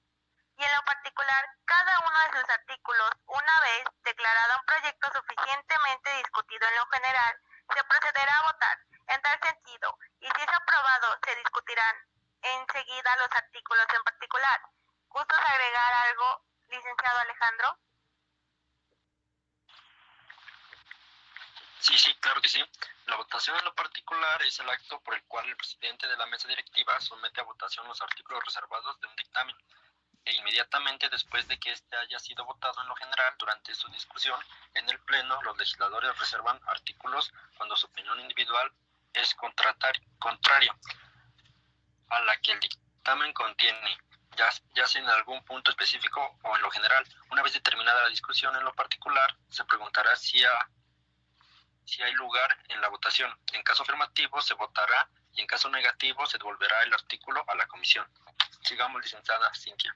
y en lo particular, cada uno de sus artículos, una vez declarado un proyecto suficientemente discutido en lo general, se procederá a votar en tal sentido, y si es aprobado, se discutirán enseguida los artículos en particular. ¿Gustas agregar algo, licenciado Alejandro? Sí, claro que sí. La votación en lo particular es el acto por el cual el presidente de la mesa directiva somete a votación los artículos reservados de un dictamen, e inmediatamente después de que éste haya sido votado en lo general, durante su discusión en el pleno, los legisladores reservan artículos cuando su opinión individual es contraria a la que el dictamen contiene, ya sea en algún punto específico o en lo general. Una vez determinada la discusión en lo particular, se preguntará si hay lugar en la votación. En caso afirmativo se votará y en caso negativo se devolverá el artículo a la comisión. Sigamos, licenciada Cintia.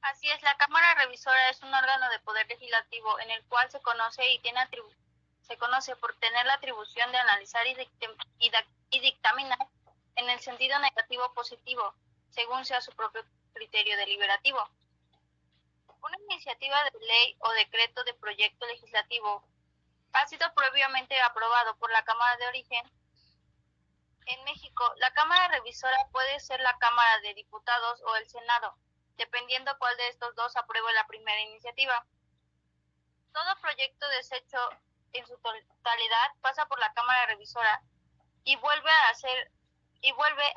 Así es, la Cámara Revisora es un órgano de poder legislativo en el cual se conoce por tener la atribución de analizar y dictaminar en el sentido negativo o positivo, según sea su propio criterio deliberativo. Una iniciativa de ley o decreto de proyecto legislativo ha sido previamente aprobado por la Cámara de Origen. En México, la Cámara Revisora puede ser la Cámara de Diputados o el Senado, dependiendo cuál de estos dos apruebe la primera iniciativa. Todo proyecto deshecho en su totalidad pasa por la Cámara Revisora y vuelve a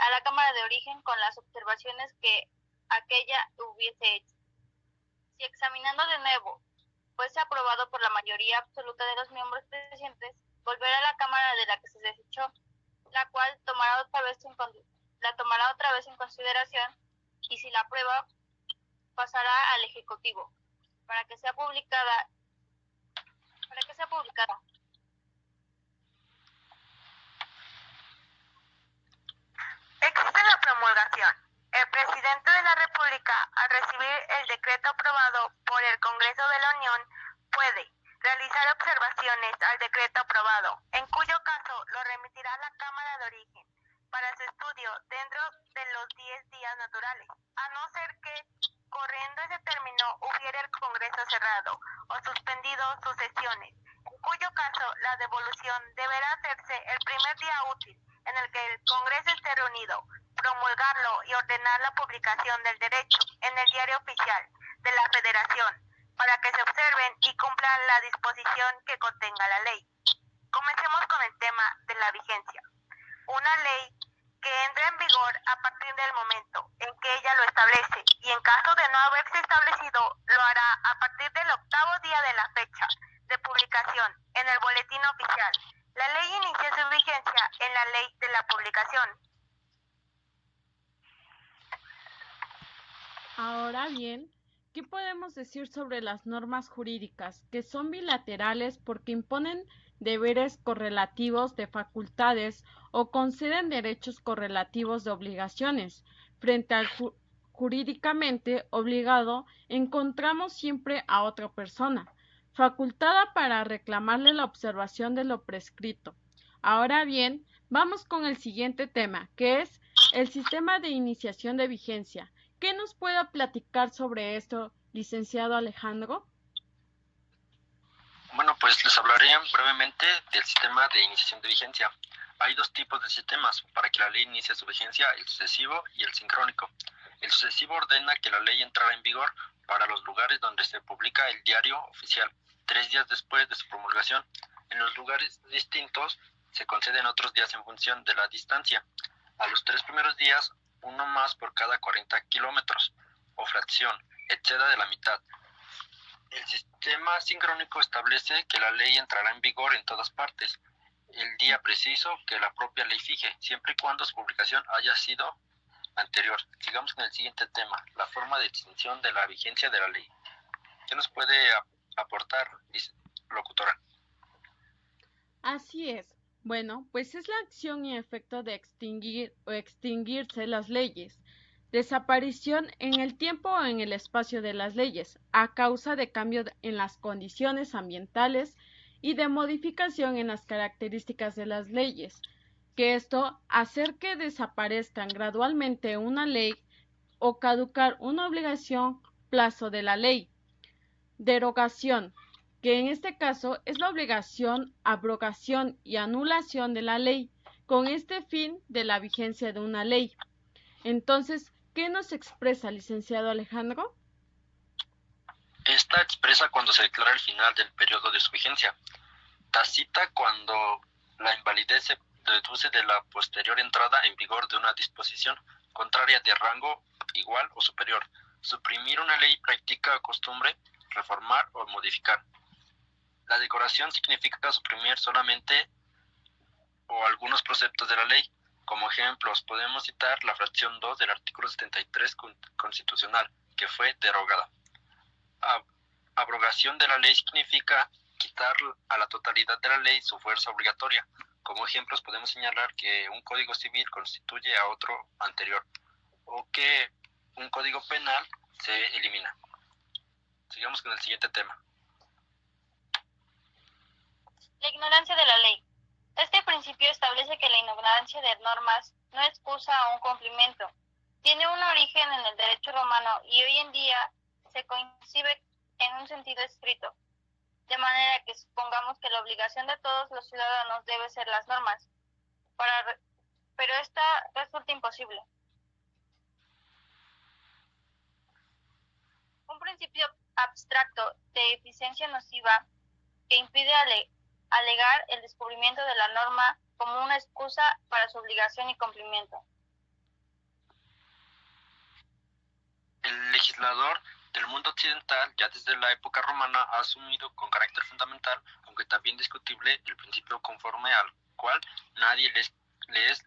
la Cámara de Origen con las observaciones que aquella hubiese hecho. Si examinando de nuevo fuese aprobado por la mayoría absoluta de los miembros presentes, volverá a la Cámara de la que se desechó, la cual tomará otra vez en consideración, y si la aprueba, pasará al Ejecutivo para que sea publicada. Existe la promulgación. El presidente de la República, al recibir el decreto aprobado por el Congreso de la Unión, puede realizar observaciones al decreto aprobado, en cuyo caso lo remitirá a la Cámara de Origen para su estudio dentro de los 10 días naturales, a no ser que, corriendo ese término, hubiera el Congreso cerrado o suspendido sus sesiones, en cuyo caso la devolución deberá hacerse el primer día útil en el que el Congreso esté reunido, promulgarlo y ordenar la publicación del derecho en el Diario Oficial de la Federación, para que se observen y cumplan la disposición que contenga la ley. Comencemos con el tema de la vigencia. Una ley que entra en vigor a partir del momento en que ella lo establece, y en caso de no haberse establecido, lo hará a partir del 8º día de la fecha de publicación en el Boletín Oficial. La ley inicia su vigencia en la ley de la publicación. Ahora bien, ¿qué podemos decir sobre las normas jurídicas, que son bilaterales porque imponen deberes correlativos de facultades o conceden derechos correlativos de obligaciones frente al jurídicamente obligado, encontramos siempre a otra persona, facultada para reclamarle la observación de lo prescrito. Ahora bien, vamos con el siguiente tema, que es el sistema de iniciación de vigencia. ¿Qué nos puede platicar sobre esto, licenciado Alejandro? Bueno, pues les hablaré brevemente del sistema de iniciación de vigencia. Hay dos tipos de sistemas para que la ley inicie su vigencia, el sucesivo y el sincrónico. El sucesivo ordena que la ley entrará en vigor para los lugares donde se publica el diario oficial, 3 días después de su promulgación. En los lugares distintos se conceden otros días en función de la distancia. A los 3 primeros días, uno más por cada 40 kilómetros, o fracción, exceda de la mitad. El sistema sincrónico establece que la ley entrará en vigor en todas partes, el día preciso que la propia ley fije, siempre y cuando su publicación haya sido anterior. Sigamos con el siguiente tema, la forma de extinción de la vigencia de la ley. ¿Qué nos puede aportar, locutora? Así es. Bueno, pues es la acción y efecto de extinguir o extinguirse las leyes. Desaparición en el tiempo o en el espacio de las leyes, a causa de cambio en las condiciones ambientales y de modificación en las características de las leyes, que esto hacer que desaparezcan gradualmente una ley o caducar una obligación, plazo de la ley. Derogación, que en este caso es la obligación, abrogación y anulación de la ley, con este fin de la vigencia de una ley. Entonces, ¿qué nos expresa, licenciado Alejandro? Esta expresa cuando se declara el final del periodo de su vigencia. Tacita cuando la invalidez se deduce de la posterior entrada en vigor de una disposición contraria de rango igual o superior. Suprimir una ley, práctica o costumbre, reformar o modificar. La derogación significa suprimir solamente o algunos preceptos de la ley. Como ejemplos, podemos citar la fracción 2 del artículo 73 constitucional, que fue derogada. Abrogación de la ley significa quitar a la totalidad de la ley su fuerza obligatoria. Como ejemplos podemos señalar que un código civil constituye a otro anterior, o que un código penal se elimina. Sigamos con el siguiente tema. La ignorancia de la ley. Este principio establece que la ignorancia de normas no excusa a un cumplimiento. Tiene un origen en el derecho romano y hoy en día se concibe en un sentido estricto, de manera que supongamos que la obligación de todos los ciudadanos debe ser las normas, pero esta resulta imposible. Un principio abstracto de eficiencia nociva que impide alegar el descubrimiento de la norma como una excusa para su obligación y cumplimiento. El legislador del mundo occidental, ya desde la época romana, ha asumido con carácter fundamental, aunque también discutible, el principio conforme al cual nadie le es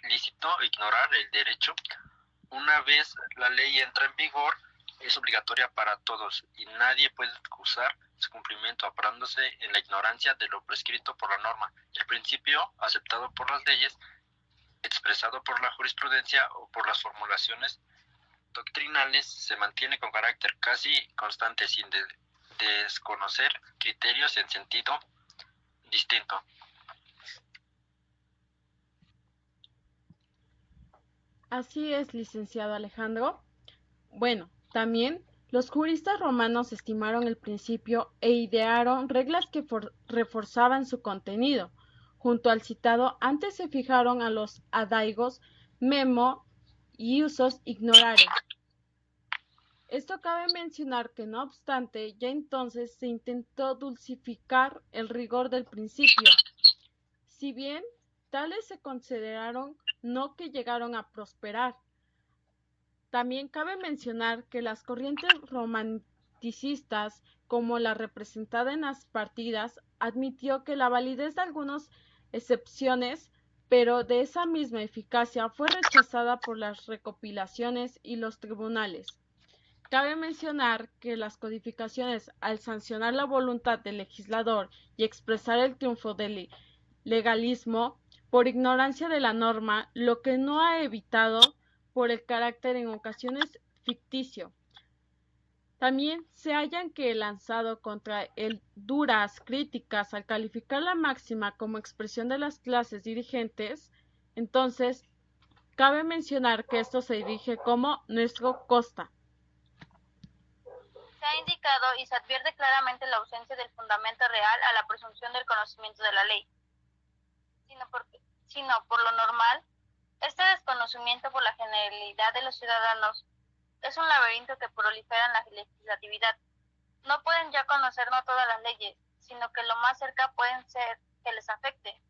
lícito ignorar el derecho. Una vez la ley entra en vigor, es obligatoria para todos y nadie puede excusar su cumplimiento amparándose en la ignorancia de lo prescrito por la norma. El principio, aceptado por las leyes, expresado por la jurisprudencia o por las formulaciones doctrinales, se mantiene con carácter casi constante sin desconocer criterios en sentido distinto. Así es, licenciado Alejandro. Bueno, también los juristas romanos estimaron el principio e idearon reglas que reforzaban su contenido. Junto al citado, antes se fijaron a los adaigos, memo y usos ignorare. Esto cabe mencionar que, no obstante, ya entonces se intentó dulcificar el rigor del principio. Si bien tales se consideraron, no que llegaron a prosperar. También cabe mencionar que las corrientes romanticistas, como la representada en las partidas, admitió que la validez de algunas excepciones, pero de esa misma eficacia, fue rechazada por las recopilaciones y los tribunales. Cabe mencionar que las codificaciones, al sancionar la voluntad del legislador y expresar el triunfo del legalismo, por ignorancia de la norma, lo que no ha evitado por el carácter en ocasiones ficticio. También se hayan que lanzado contra él duras críticas al calificar la máxima como expresión de las clases dirigentes. Entonces, cabe mencionar que esto se dirige como nuestro costa. Se ha indicado y se advierte claramente la ausencia del fundamento real a la presunción del conocimiento de la ley, sino por lo normal, este desconocimiento por la generalidad de los ciudadanos es un laberinto que prolifera en la legislatividad. No pueden ya conocer no todas las leyes, sino que lo más cerca pueden ser que les afecte.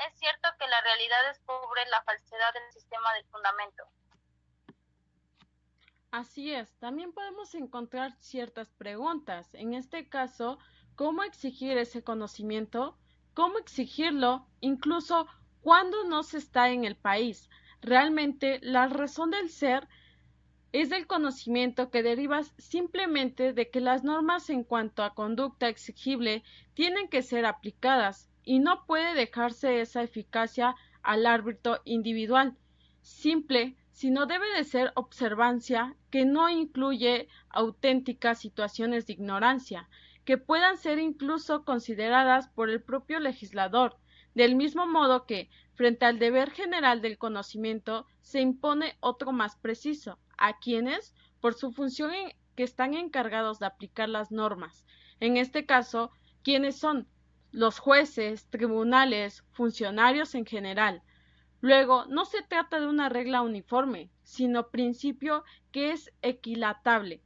Es cierto que la realidad descubre la falsedad del sistema del fundamento. Así es, también podemos encontrar ciertas preguntas. En este caso, ¿cómo exigir ese conocimiento? ¿Cómo exigirlo? Incluso, ¿cuándo no se está en el país? Realmente, la razón del ser es del conocimiento que deriva simplemente de que las normas en cuanto a conducta exigible tienen que ser aplicadas y no puede dejarse esa eficacia al árbitro individual, simple, sino debe de ser observancia que no incluye auténticas situaciones de ignorancia, que puedan ser incluso consideradas por el propio legislador, del mismo modo que, frente al deber general del conocimiento, se impone otro más preciso, a quienes, por su función que están encargados de aplicar las normas. En este caso, quienes son los jueces, tribunales, funcionarios en general. Luego, no se trata de una regla uniforme, sino principio que es equilatable.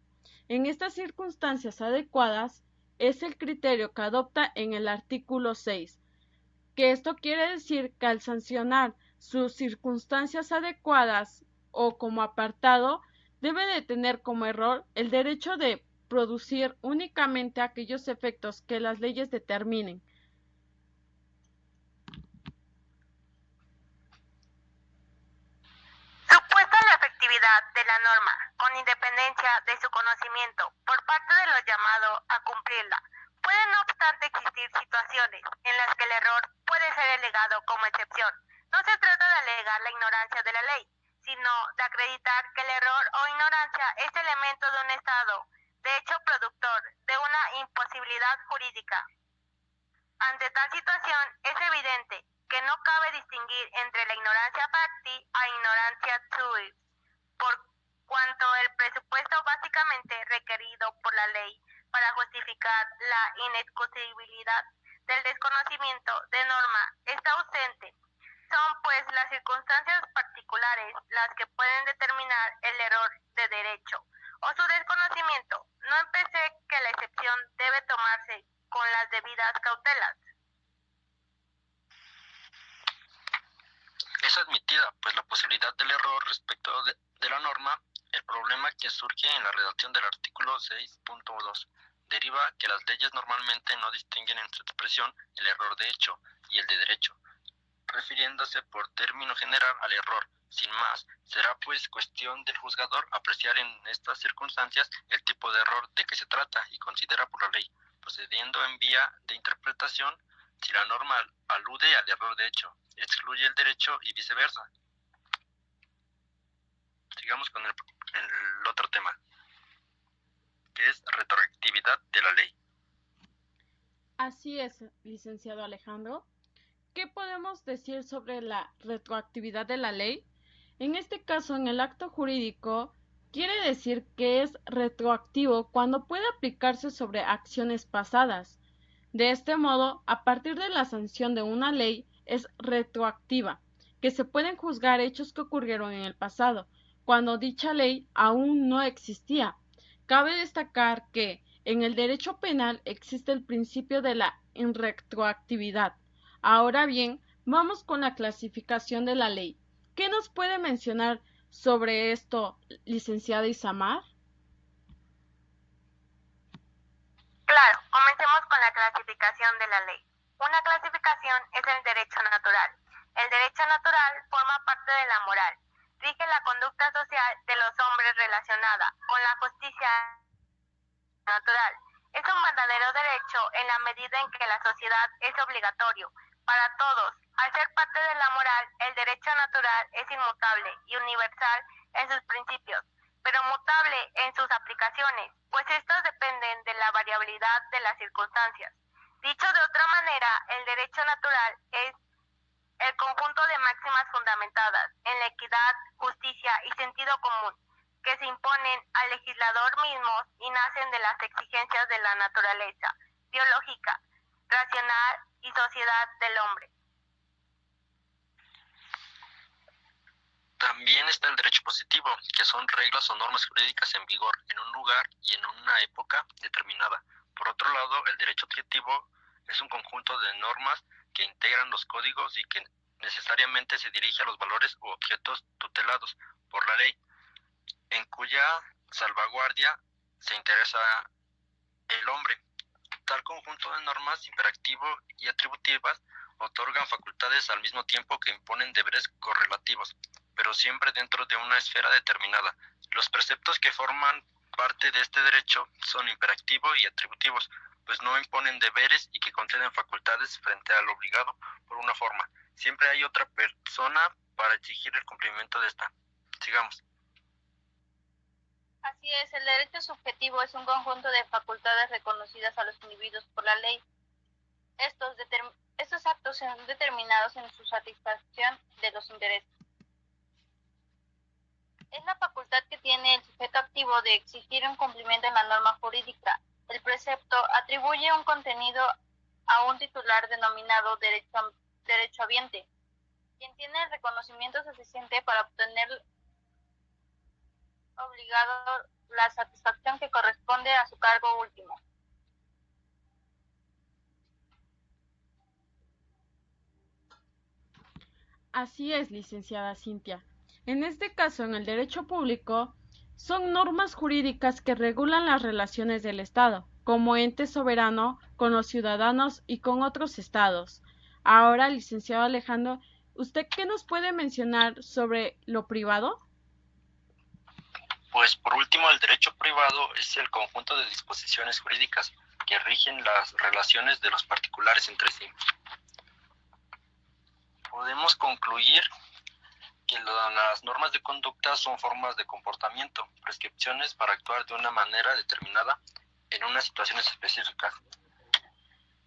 En estas circunstancias adecuadas es el criterio que adopta en el artículo 6, que esto quiere decir que al sancionar sus circunstancias adecuadas o como apartado, debe de tener como error el derecho de producir únicamente aquellos efectos que las leyes determinen. Supuesta la efectividad de la norma, con independencia de su conocimiento por parte de los llamados a cumplirla, puede no obstante existir situaciones en las que el error puede ser alegado como excepción. No se trata de alegar la ignorancia de la ley, sino de acreditar que el error o ignorancia es elemento de un estado, de hecho productor de una imposibilidad jurídica. Ante tal situación es evidente que no cabe distinguir entre la ignorancia facti a ignorancia tui, por cuanto el presupuesto básicamente requerido por la ley para justificar la inexcusibilidad del desconocimiento de norma está ausente. Son pues las circunstancias particulares las que pueden determinar el error de derecho o su desconocimiento. No empecé que la excepción debe tomarse con las debidas cautelas. Es admitida pues la posibilidad del error respecto de la norma. El problema que surge en la redacción del artículo 6.2 deriva que las leyes normalmente no distinguen en su expresión el error de hecho y el de derecho, refiriéndose por término general al error. Sin más, será pues cuestión del juzgador apreciar en estas circunstancias el tipo de error de que se trata y considera por la ley, procediendo en vía de interpretación si la norma alude al error de hecho, excluye el derecho y viceversa. Sigamos con el otro tema, que es retroactividad de la ley. Así es, licenciado Alejandro. ¿Qué podemos decir sobre la retroactividad de la ley? En este caso, en el acto jurídico, quiere decir que es retroactivo cuando puede aplicarse sobre acciones pasadas. De este modo, a partir de la sanción de una ley, es retroactiva, que se pueden juzgar hechos que ocurrieron en el pasado, cuando dicha ley aún no existía. Cabe destacar que en el derecho penal existe el principio de la irretroactividad. Ahora bien, vamos con la clasificación de la ley. ¿Qué nos puede mencionar sobre esto, licenciada Isamar? Claro, comencemos con la clasificación de la ley. Una clasificación es el derecho natural. El derecho natural forma parte de la moral. Rige la conducta social de los hombres relacionada con la justicia natural. Es un verdadero derecho en la medida en que la sociedad es obligatorio para todos Al ser parte de la moral, el derecho natural es inmutable y universal en sus principios, pero mutable en sus aplicaciones, pues estos dependen de la variabilidad de las circunstancias. Dicho de otra manera, el derecho natural es el conjunto de máximas fundamentadas en la equidad, justicia y sentido común, que se imponen al legislador mismo y nacen de las exigencias de la naturaleza biológica, racional y sociedad del hombre. También está el derecho positivo, que son reglas o normas jurídicas en vigor en un lugar y en una época determinada. Por otro lado, el derecho objetivo es un conjunto de normas que integran los códigos y que necesariamente se dirige a los valores u objetos tutelados por la ley, en cuya salvaguardia se interesa el hombre. Tal conjunto de normas imperativo y atributivas otorgan facultades al mismo tiempo que imponen deberes correlativos, pero siempre dentro de una esfera determinada. Los preceptos que forman parte de este derecho son imperativos y atributivos, pues no imponen deberes y que conceden facultades frente al obligado por una forma. Siempre hay otra persona para exigir el cumplimiento de esta. Sigamos. Así es, el derecho subjetivo es un conjunto de facultades reconocidas a los individuos por la ley. Estos actos son determinados en su satisfacción de los intereses. Es la facultad que tiene el sujeto activo de exigir un cumplimiento en la norma jurídica. El precepto atribuye un contenido a un titular denominado derechohabiente, quien tiene el reconocimiento suficiente para obtener obligado la satisfacción que corresponde a su cargo último. Así es, licenciada Cintia. En este caso, en el derecho público, son normas jurídicas que regulan las relaciones del Estado, como ente soberano, con los ciudadanos y con otros estados. Ahora, licenciado Alejandro, ¿usted qué nos puede mencionar sobre lo privado? Pues por último, el derecho privado es el conjunto de disposiciones jurídicas que rigen las relaciones de los particulares entre sí. Podemos concluir que las normas de conducta son formas de comportamiento, prescripciones para actuar de una manera determinada en unas situaciones específicas.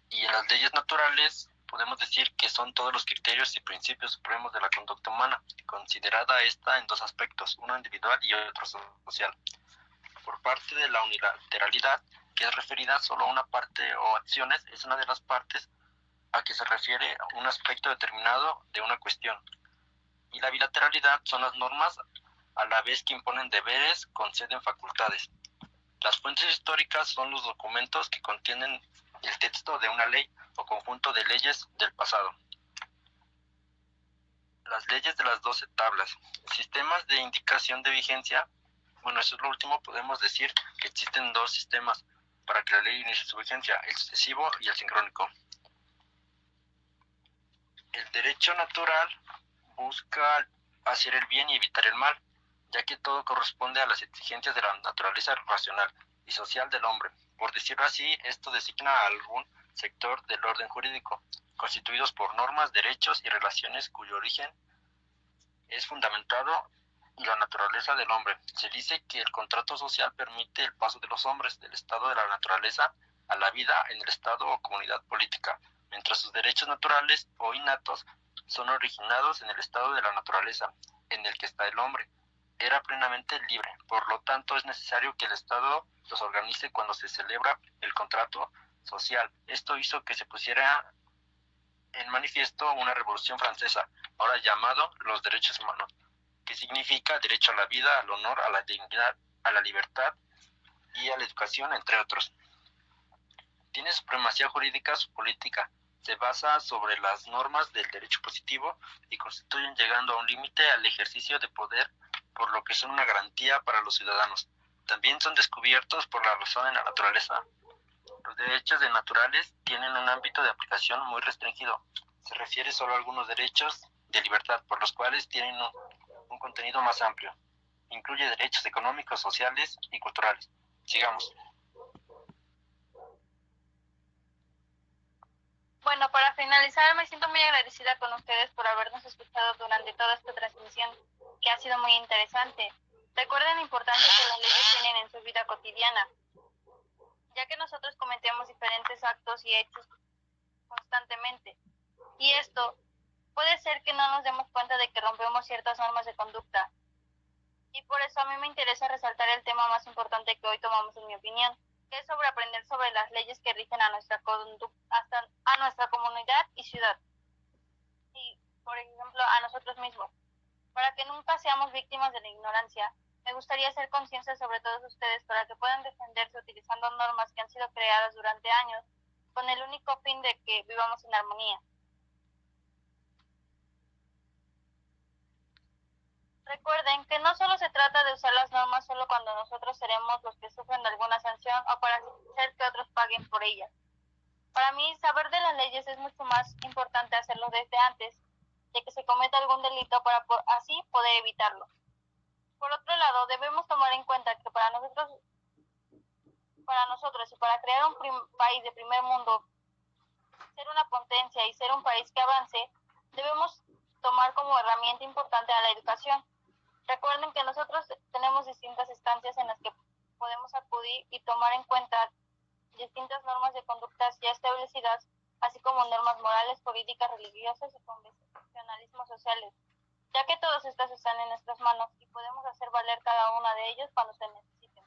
Y en las leyes naturales podemos decir que son todos los criterios y principios supremos de la conducta humana, considerada esta en dos aspectos, uno individual y otro social. Por parte de la unilateralidad, que es referida solo a una parte o acciones, es una de las partes a que se refiere un aspecto determinado de una cuestión. Y la bilateralidad son las normas a la vez que imponen deberes, conceden facultades. Las fuentes históricas son los documentos que contienen el texto de una ley o conjunto de leyes del pasado. Las leyes de las 12 tablas. Sistemas de indicación de vigencia. Bueno, eso es lo último. Podemos decir que existen dos sistemas para que la ley inicie su vigencia, el sucesivo y el sincrónico. El derecho natural busca hacer el bien y evitar el mal, ya que todo corresponde a las exigencias de la naturaleza racional y social del hombre. Por decirlo así, esto designa a algún sector del orden jurídico, constituidos por normas, derechos y relaciones cuyo origen es fundamentado en la naturaleza del hombre. Se dice que el contrato social permite el paso de los hombres del estado de la naturaleza a la vida en el estado o comunidad política, mientras sus derechos naturales o innatos son originados en el estado de la naturaleza en el que está el hombre. Era plenamente libre, por lo tanto es necesario que el Estado los organice cuando se celebra el contrato social. Esto hizo que se pusiera en manifiesto una revolución francesa, ahora llamado los derechos humanos, que significa derecho a la vida, al honor, a la dignidad, a la libertad y a la educación, entre otros. Tiene supremacía jurídica su política, se basa sobre las normas del derecho positivo y constituyen, llegando a un límite, al ejercicio de poder, por lo que son una garantía para los ciudadanos. También son descubiertos por la razón en la naturaleza. Los derechos naturales tienen un ámbito de aplicación muy restringido. Se refiere solo a algunos derechos de libertad, por los cuales tienen un contenido más amplio. Incluye derechos económicos, sociales y culturales. Sigamos. Bueno, para finalizar, me siento muy agradecida con ustedes por habernos escuchado durante toda esta transmisión, que ha sido muy interesante. Recuerden la importancia que las leyes tienen en su vida cotidiana, ya que nosotros cometemos diferentes actos y hechos constantemente. Y esto puede ser que no nos demos cuenta de que rompemos ciertas normas de conducta. Y por eso a mí me interesa resaltar el tema más importante que hoy tomamos, en mi opinión, que es sobre aprender sobre las leyes que rigen a nuestra a nuestra comunidad y ciudad. Y, por ejemplo, a nosotros mismos. Para que nunca seamos víctimas de la ignorancia, me gustaría hacer conciencia sobre todos ustedes para que puedan defenderse utilizando normas que han sido creadas durante años con el único fin de que vivamos en armonía. Recuerden que no solo se trata de usar las normas solo cuando nosotros seremos los que sufren de alguna sanción o para hacer que otros paguen por ellas. Para mí, saber de las leyes es mucho más importante hacerlo desde antes de que se cometa algún delito para así poder evitarlo. Por otro lado, debemos tomar en cuenta que para nosotros y para crear un país de primer mundo, ser una potencia y ser un país que avance, debemos tomar como herramienta importante a la educación. Recuerden que nosotros tenemos distintas instancias en las que podemos acudir y tomar en cuenta distintas normas de conductas ya establecidas, así como normas morales, políticas, religiosas y convencionalismos sociales, ya que todas estas están en nuestras manos y podemos hacer valer cada una de ellas cuando se necesiten.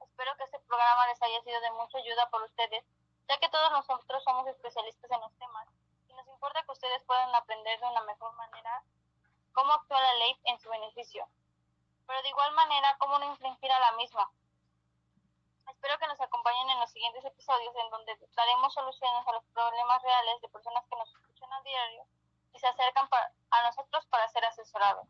Espero que este programa les haya sido de mucha ayuda por ustedes, ya que todos nosotros somos especialistas en los temas y nos importa que ustedes puedan aprender de una mejor manera cómo actúa la ley en su beneficio, pero de igual manera cómo no infringir a la misma. Espero que nos acompañen en los siguientes episodios en donde daremos soluciones a los problemas reales de personas que nos escuchan a diario y se acercan a nosotros para ser asesorados.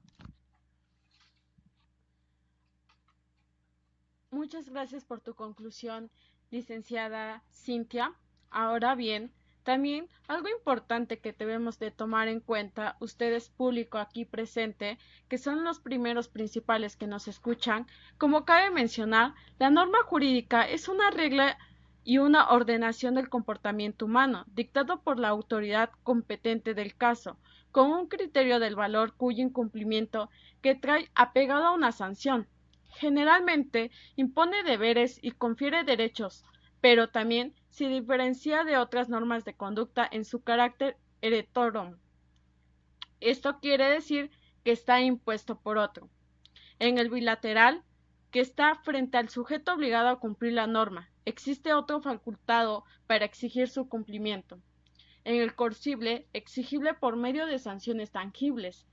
Muchas gracias por tu conclusión, licenciada Cintia. Ahora bien, también algo importante que debemos de tomar en cuenta, ustedes público aquí presente, que son los primeros principales que nos escuchan, como cabe mencionar, la norma jurídica es una regla y una ordenación del comportamiento humano, dictado por la autoridad competente del caso, con un criterio del valor cuyo incumplimiento que trae apegado a una sanción. Generalmente impone deberes y confiere derechos, pero también se diferencia de otras normas de conducta en su carácter heterónomo. Esto quiere decir que está impuesto por otro. En el bilateral, que está frente al sujeto obligado a cumplir la norma, existe otro facultado para exigir su cumplimiento. En el coercible, exigible por medio de sanciones tangibles.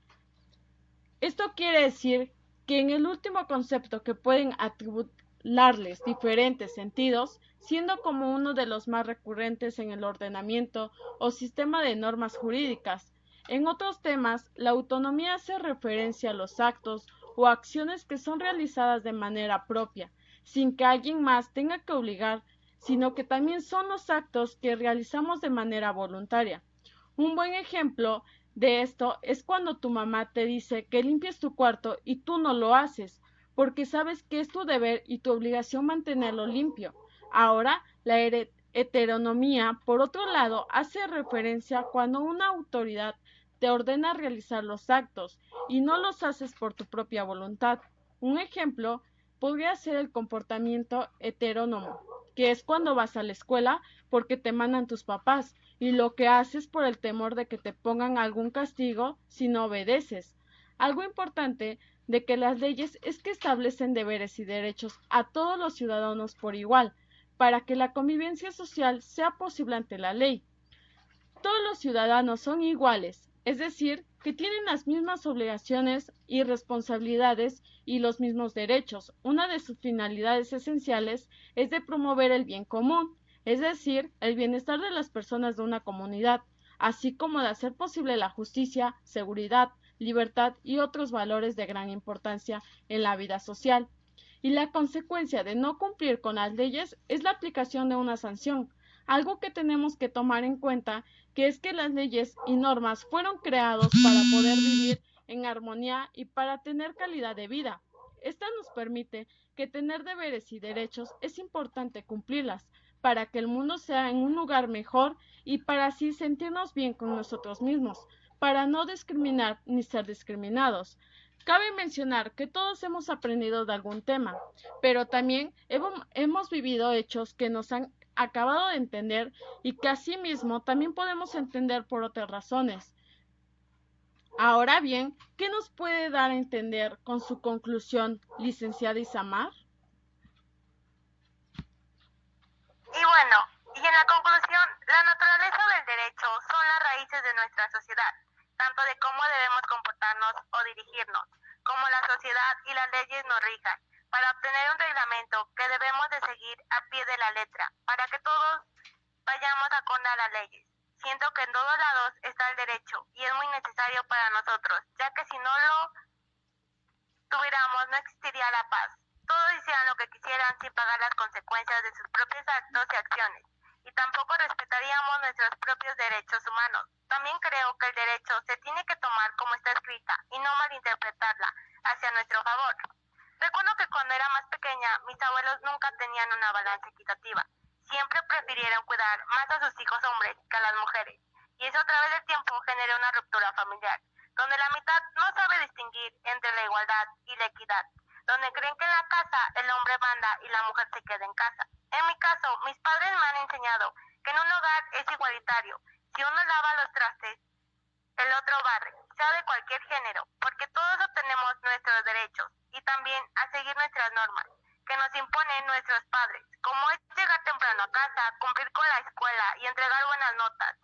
Esto quiere decir que en el último concepto que pueden atribuirles diferentes sentidos, siendo como uno de los más recurrentes en el ordenamiento o sistema de normas jurídicas. En otros temas, la autonomía hace referencia a los actos o acciones que son realizadas de manera propia, sin que alguien más tenga que obligar, sino que también son los actos que realizamos de manera voluntaria. Un buen ejemplo de esto es cuando tu mamá te dice que limpies tu cuarto y tú no lo haces, porque sabes que es tu deber y tu obligación mantenerlo limpio. Ahora, la heteronomía, por otro lado, hace referencia cuando una autoridad te ordena realizar los actos y no los haces por tu propia voluntad. Un ejemplo podría ser el comportamiento heterónomo, que es cuando vas a la escuela porque te mandan tus papás y lo que haces por el temor de que te pongan algún castigo si no obedeces. Algo importante de que las leyes es que establecen deberes y derechos a todos los ciudadanos por igual, para que la convivencia social sea posible ante la ley. Todos los ciudadanos son iguales, es decir, que tienen las mismas obligaciones y responsabilidades y los mismos derechos. Una de sus finalidades esenciales es de promover el bien común, es decir, el bienestar de las personas de una comunidad, así como de hacer posible la justicia, seguridad, libertad y otros valores de gran importancia en la vida social. Y la consecuencia de no cumplir con las leyes es la aplicación de una sanción, algo que tenemos que tomar en cuenta, que es que las leyes y normas fueron creados para poder vivir en armonía y para tener calidad de vida. Esta nos permite que tener deberes y derechos es importante cumplirlas, para que el mundo sea en un lugar mejor y para así sentirnos bien con nosotros mismos, para no discriminar ni ser discriminados. Cabe mencionar que todos hemos aprendido de algún tema, pero también hemos vivido hechos que nos han acabado de entender y que asimismo también podemos entender por otras razones. Ahora bien, ¿qué nos puede dar a entender con su conclusión, licenciada Isamar? Y bueno, y en la conclusión, la naturaleza del derecho son las raíces de nuestra sociedad, tanto de cómo debemos comportarnos o dirigirnos, como la sociedad y las leyes nos rijan, para obtener un reglamento que debemos de seguir a pie de la letra, para que todos vayamos acorde a las leyes. Siento que en todos lados está el derecho y es muy necesario para nosotros, ya que si no lo tuviéramos no existiría la paz. Todos hicieran lo que quisieran sin pagar las consecuencias de sus propios actos y acciones, y tampoco respetaríamos nuestros propios derechos humanos. También creo que el derecho se tiene que tomar como está escrita y no malinterpretarla hacia nuestro favor. Recuerdo que cuando era más pequeña, mis abuelos nunca tenían una balanza equitativa. Siempre prefirieron cuidar más a sus hijos hombres que a las mujeres, y eso a través del tiempo generó una ruptura familiar, donde la mitad no sabe distinguir entre la igualdad y la equidad, donde creen que en la casa el hombre manda y la mujer se queda en casa. En mi caso, mis padres me han enseñado que en un hogar es igualitario. Si uno lava los trastes, el otro barre, sea de cualquier género, porque todos obtenemos nuestros derechos y también a seguir nuestras normas que nos imponen nuestros padres, como es llegar temprano a casa, cumplir con la escuela y entregar buenas notas.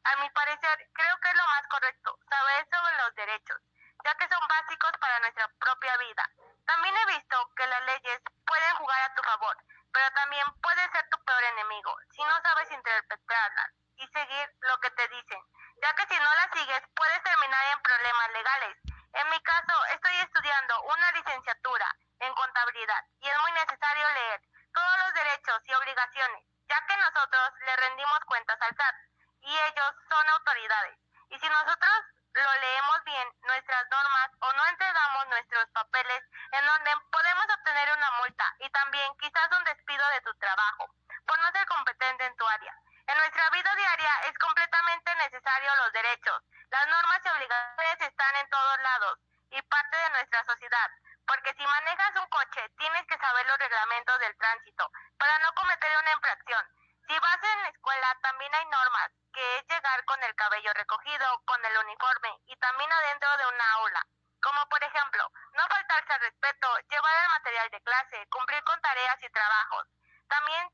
A mi parecer, creo que es lo más correcto, saber sobre los derechos, ya que son básicos para nuestra propia vida. También he visto que las leyes pueden jugar a tu favor, pero también pueden ser tu peor enemigo, si no sabes interpretarlas y seguir lo que te dicen, ya que si no las sigues puedes terminar en problemas legales. En mi caso, estoy estudiando una licenciatura en contabilidad y es muy necesario leer todos los derechos y obligaciones, ya que nosotros le rendimos cuentas al SAT y ellos son autoridades. Y si nosotros lo leemos bien, nuestras normas, o no entregamos nuestros papeles en donde podemos obtener una multa y también quizás un despido de tu trabajo por no ser competente en tu área. En nuestra vida diaria es completamente necesario los derechos. Las normas y obligaciones están en todos lados y parte de nuestra sociedad, porque si manejas un coche tienes que saber los reglamentos del tránsito para no cometer una infracción. Si vas en la escuela también hay normas, que es llegar con el cabello recogido, con el uniforme y también adentro de una aula. Como por ejemplo, no faltarse al respeto, llevar el material de clase, cumplir con tareas y trabajos. También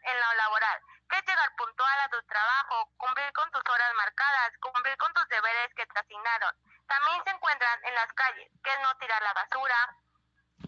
en lo laboral, que es llegar puntual a tu trabajo, cumplir con tus horas marcadas, cumplir con tus deberes que te asignaron. También se encuentran en las calles, que es no tirar la basura,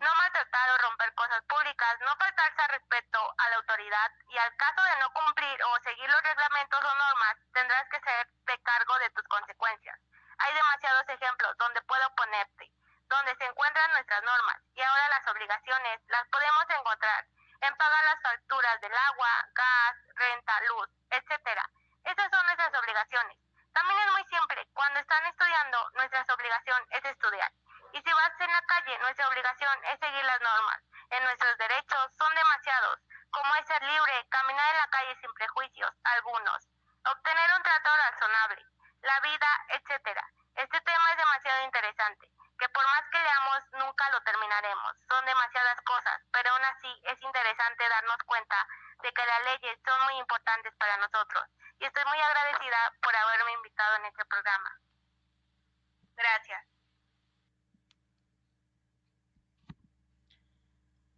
no maltratar o romper cosas públicas, no faltarse al respeto a la autoridad y al caso de no cumplir o seguir los reglamentos o normas, tendrás que ser de cargo de tus consecuencias. Hay demasiados ejemplos donde puedo ponerte, donde se encuentran nuestras normas y ahora las obligaciones las podemos encontrar en pagar las facturas del agua, gas, renta, luz, etcétera. Esas son nuestras obligaciones. También es muy simple, cuando están estudiando, nuestra obligación es estudiar. Y si vas en la calle, nuestra obligación es seguir las normas. En nuestros derechos son demasiados, como es ser libre, caminar en la calle sin prejuicios, algunos, obtener un trato razonable, la vida, etcétera. Este tema es demasiado interesante, que por más que leamos nunca lo terminaremos. Son demasiadas cosas, pero aún así es interesante darnos cuenta de que las leyes son muy importantes para nosotros. Y estoy muy agradecida por haberme invitado en este programa. Gracias.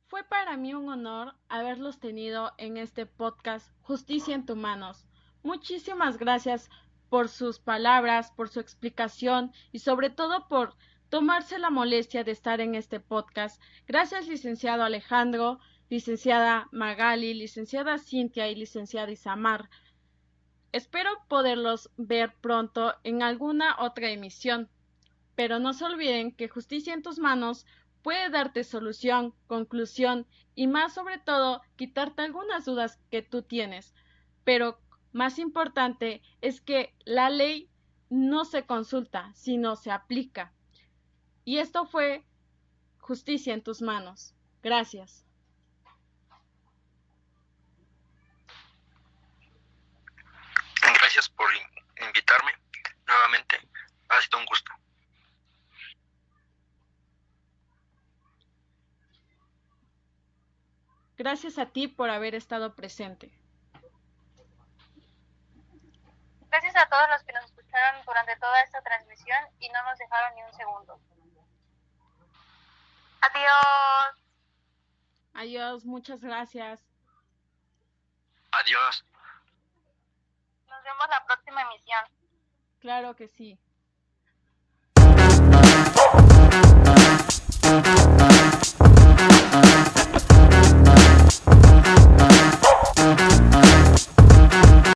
Fue para mí un honor haberlos tenido en este podcast Justicia en tus manos. Muchísimas gracias por sus palabras, por su explicación y sobre todo por tomarse la molestia de estar en este podcast. Gracias, licenciado Alejandro, licenciada Magali, licenciada Cintia y licenciada Isamar. Espero poderlos ver pronto en alguna otra emisión, pero no se olviden que Justicia en tus manos puede darte solución, conclusión y más sobre todo quitarte algunas dudas que tú tienes. Pero más importante es que la ley no se consulta, sino se aplica. Y esto fue Justicia en tus manos. Gracias. gracias por invitarme nuevamente. Ha sido un gusto. Gracias a ti por haber estado presente. Gracias a todos los que nos escucharon durante toda esta transmisión y no nos dejaron ni un segundo. Adiós. Adiós, muchas gracias. Adiós. Nos vemos la próxima emisión. Claro que sí.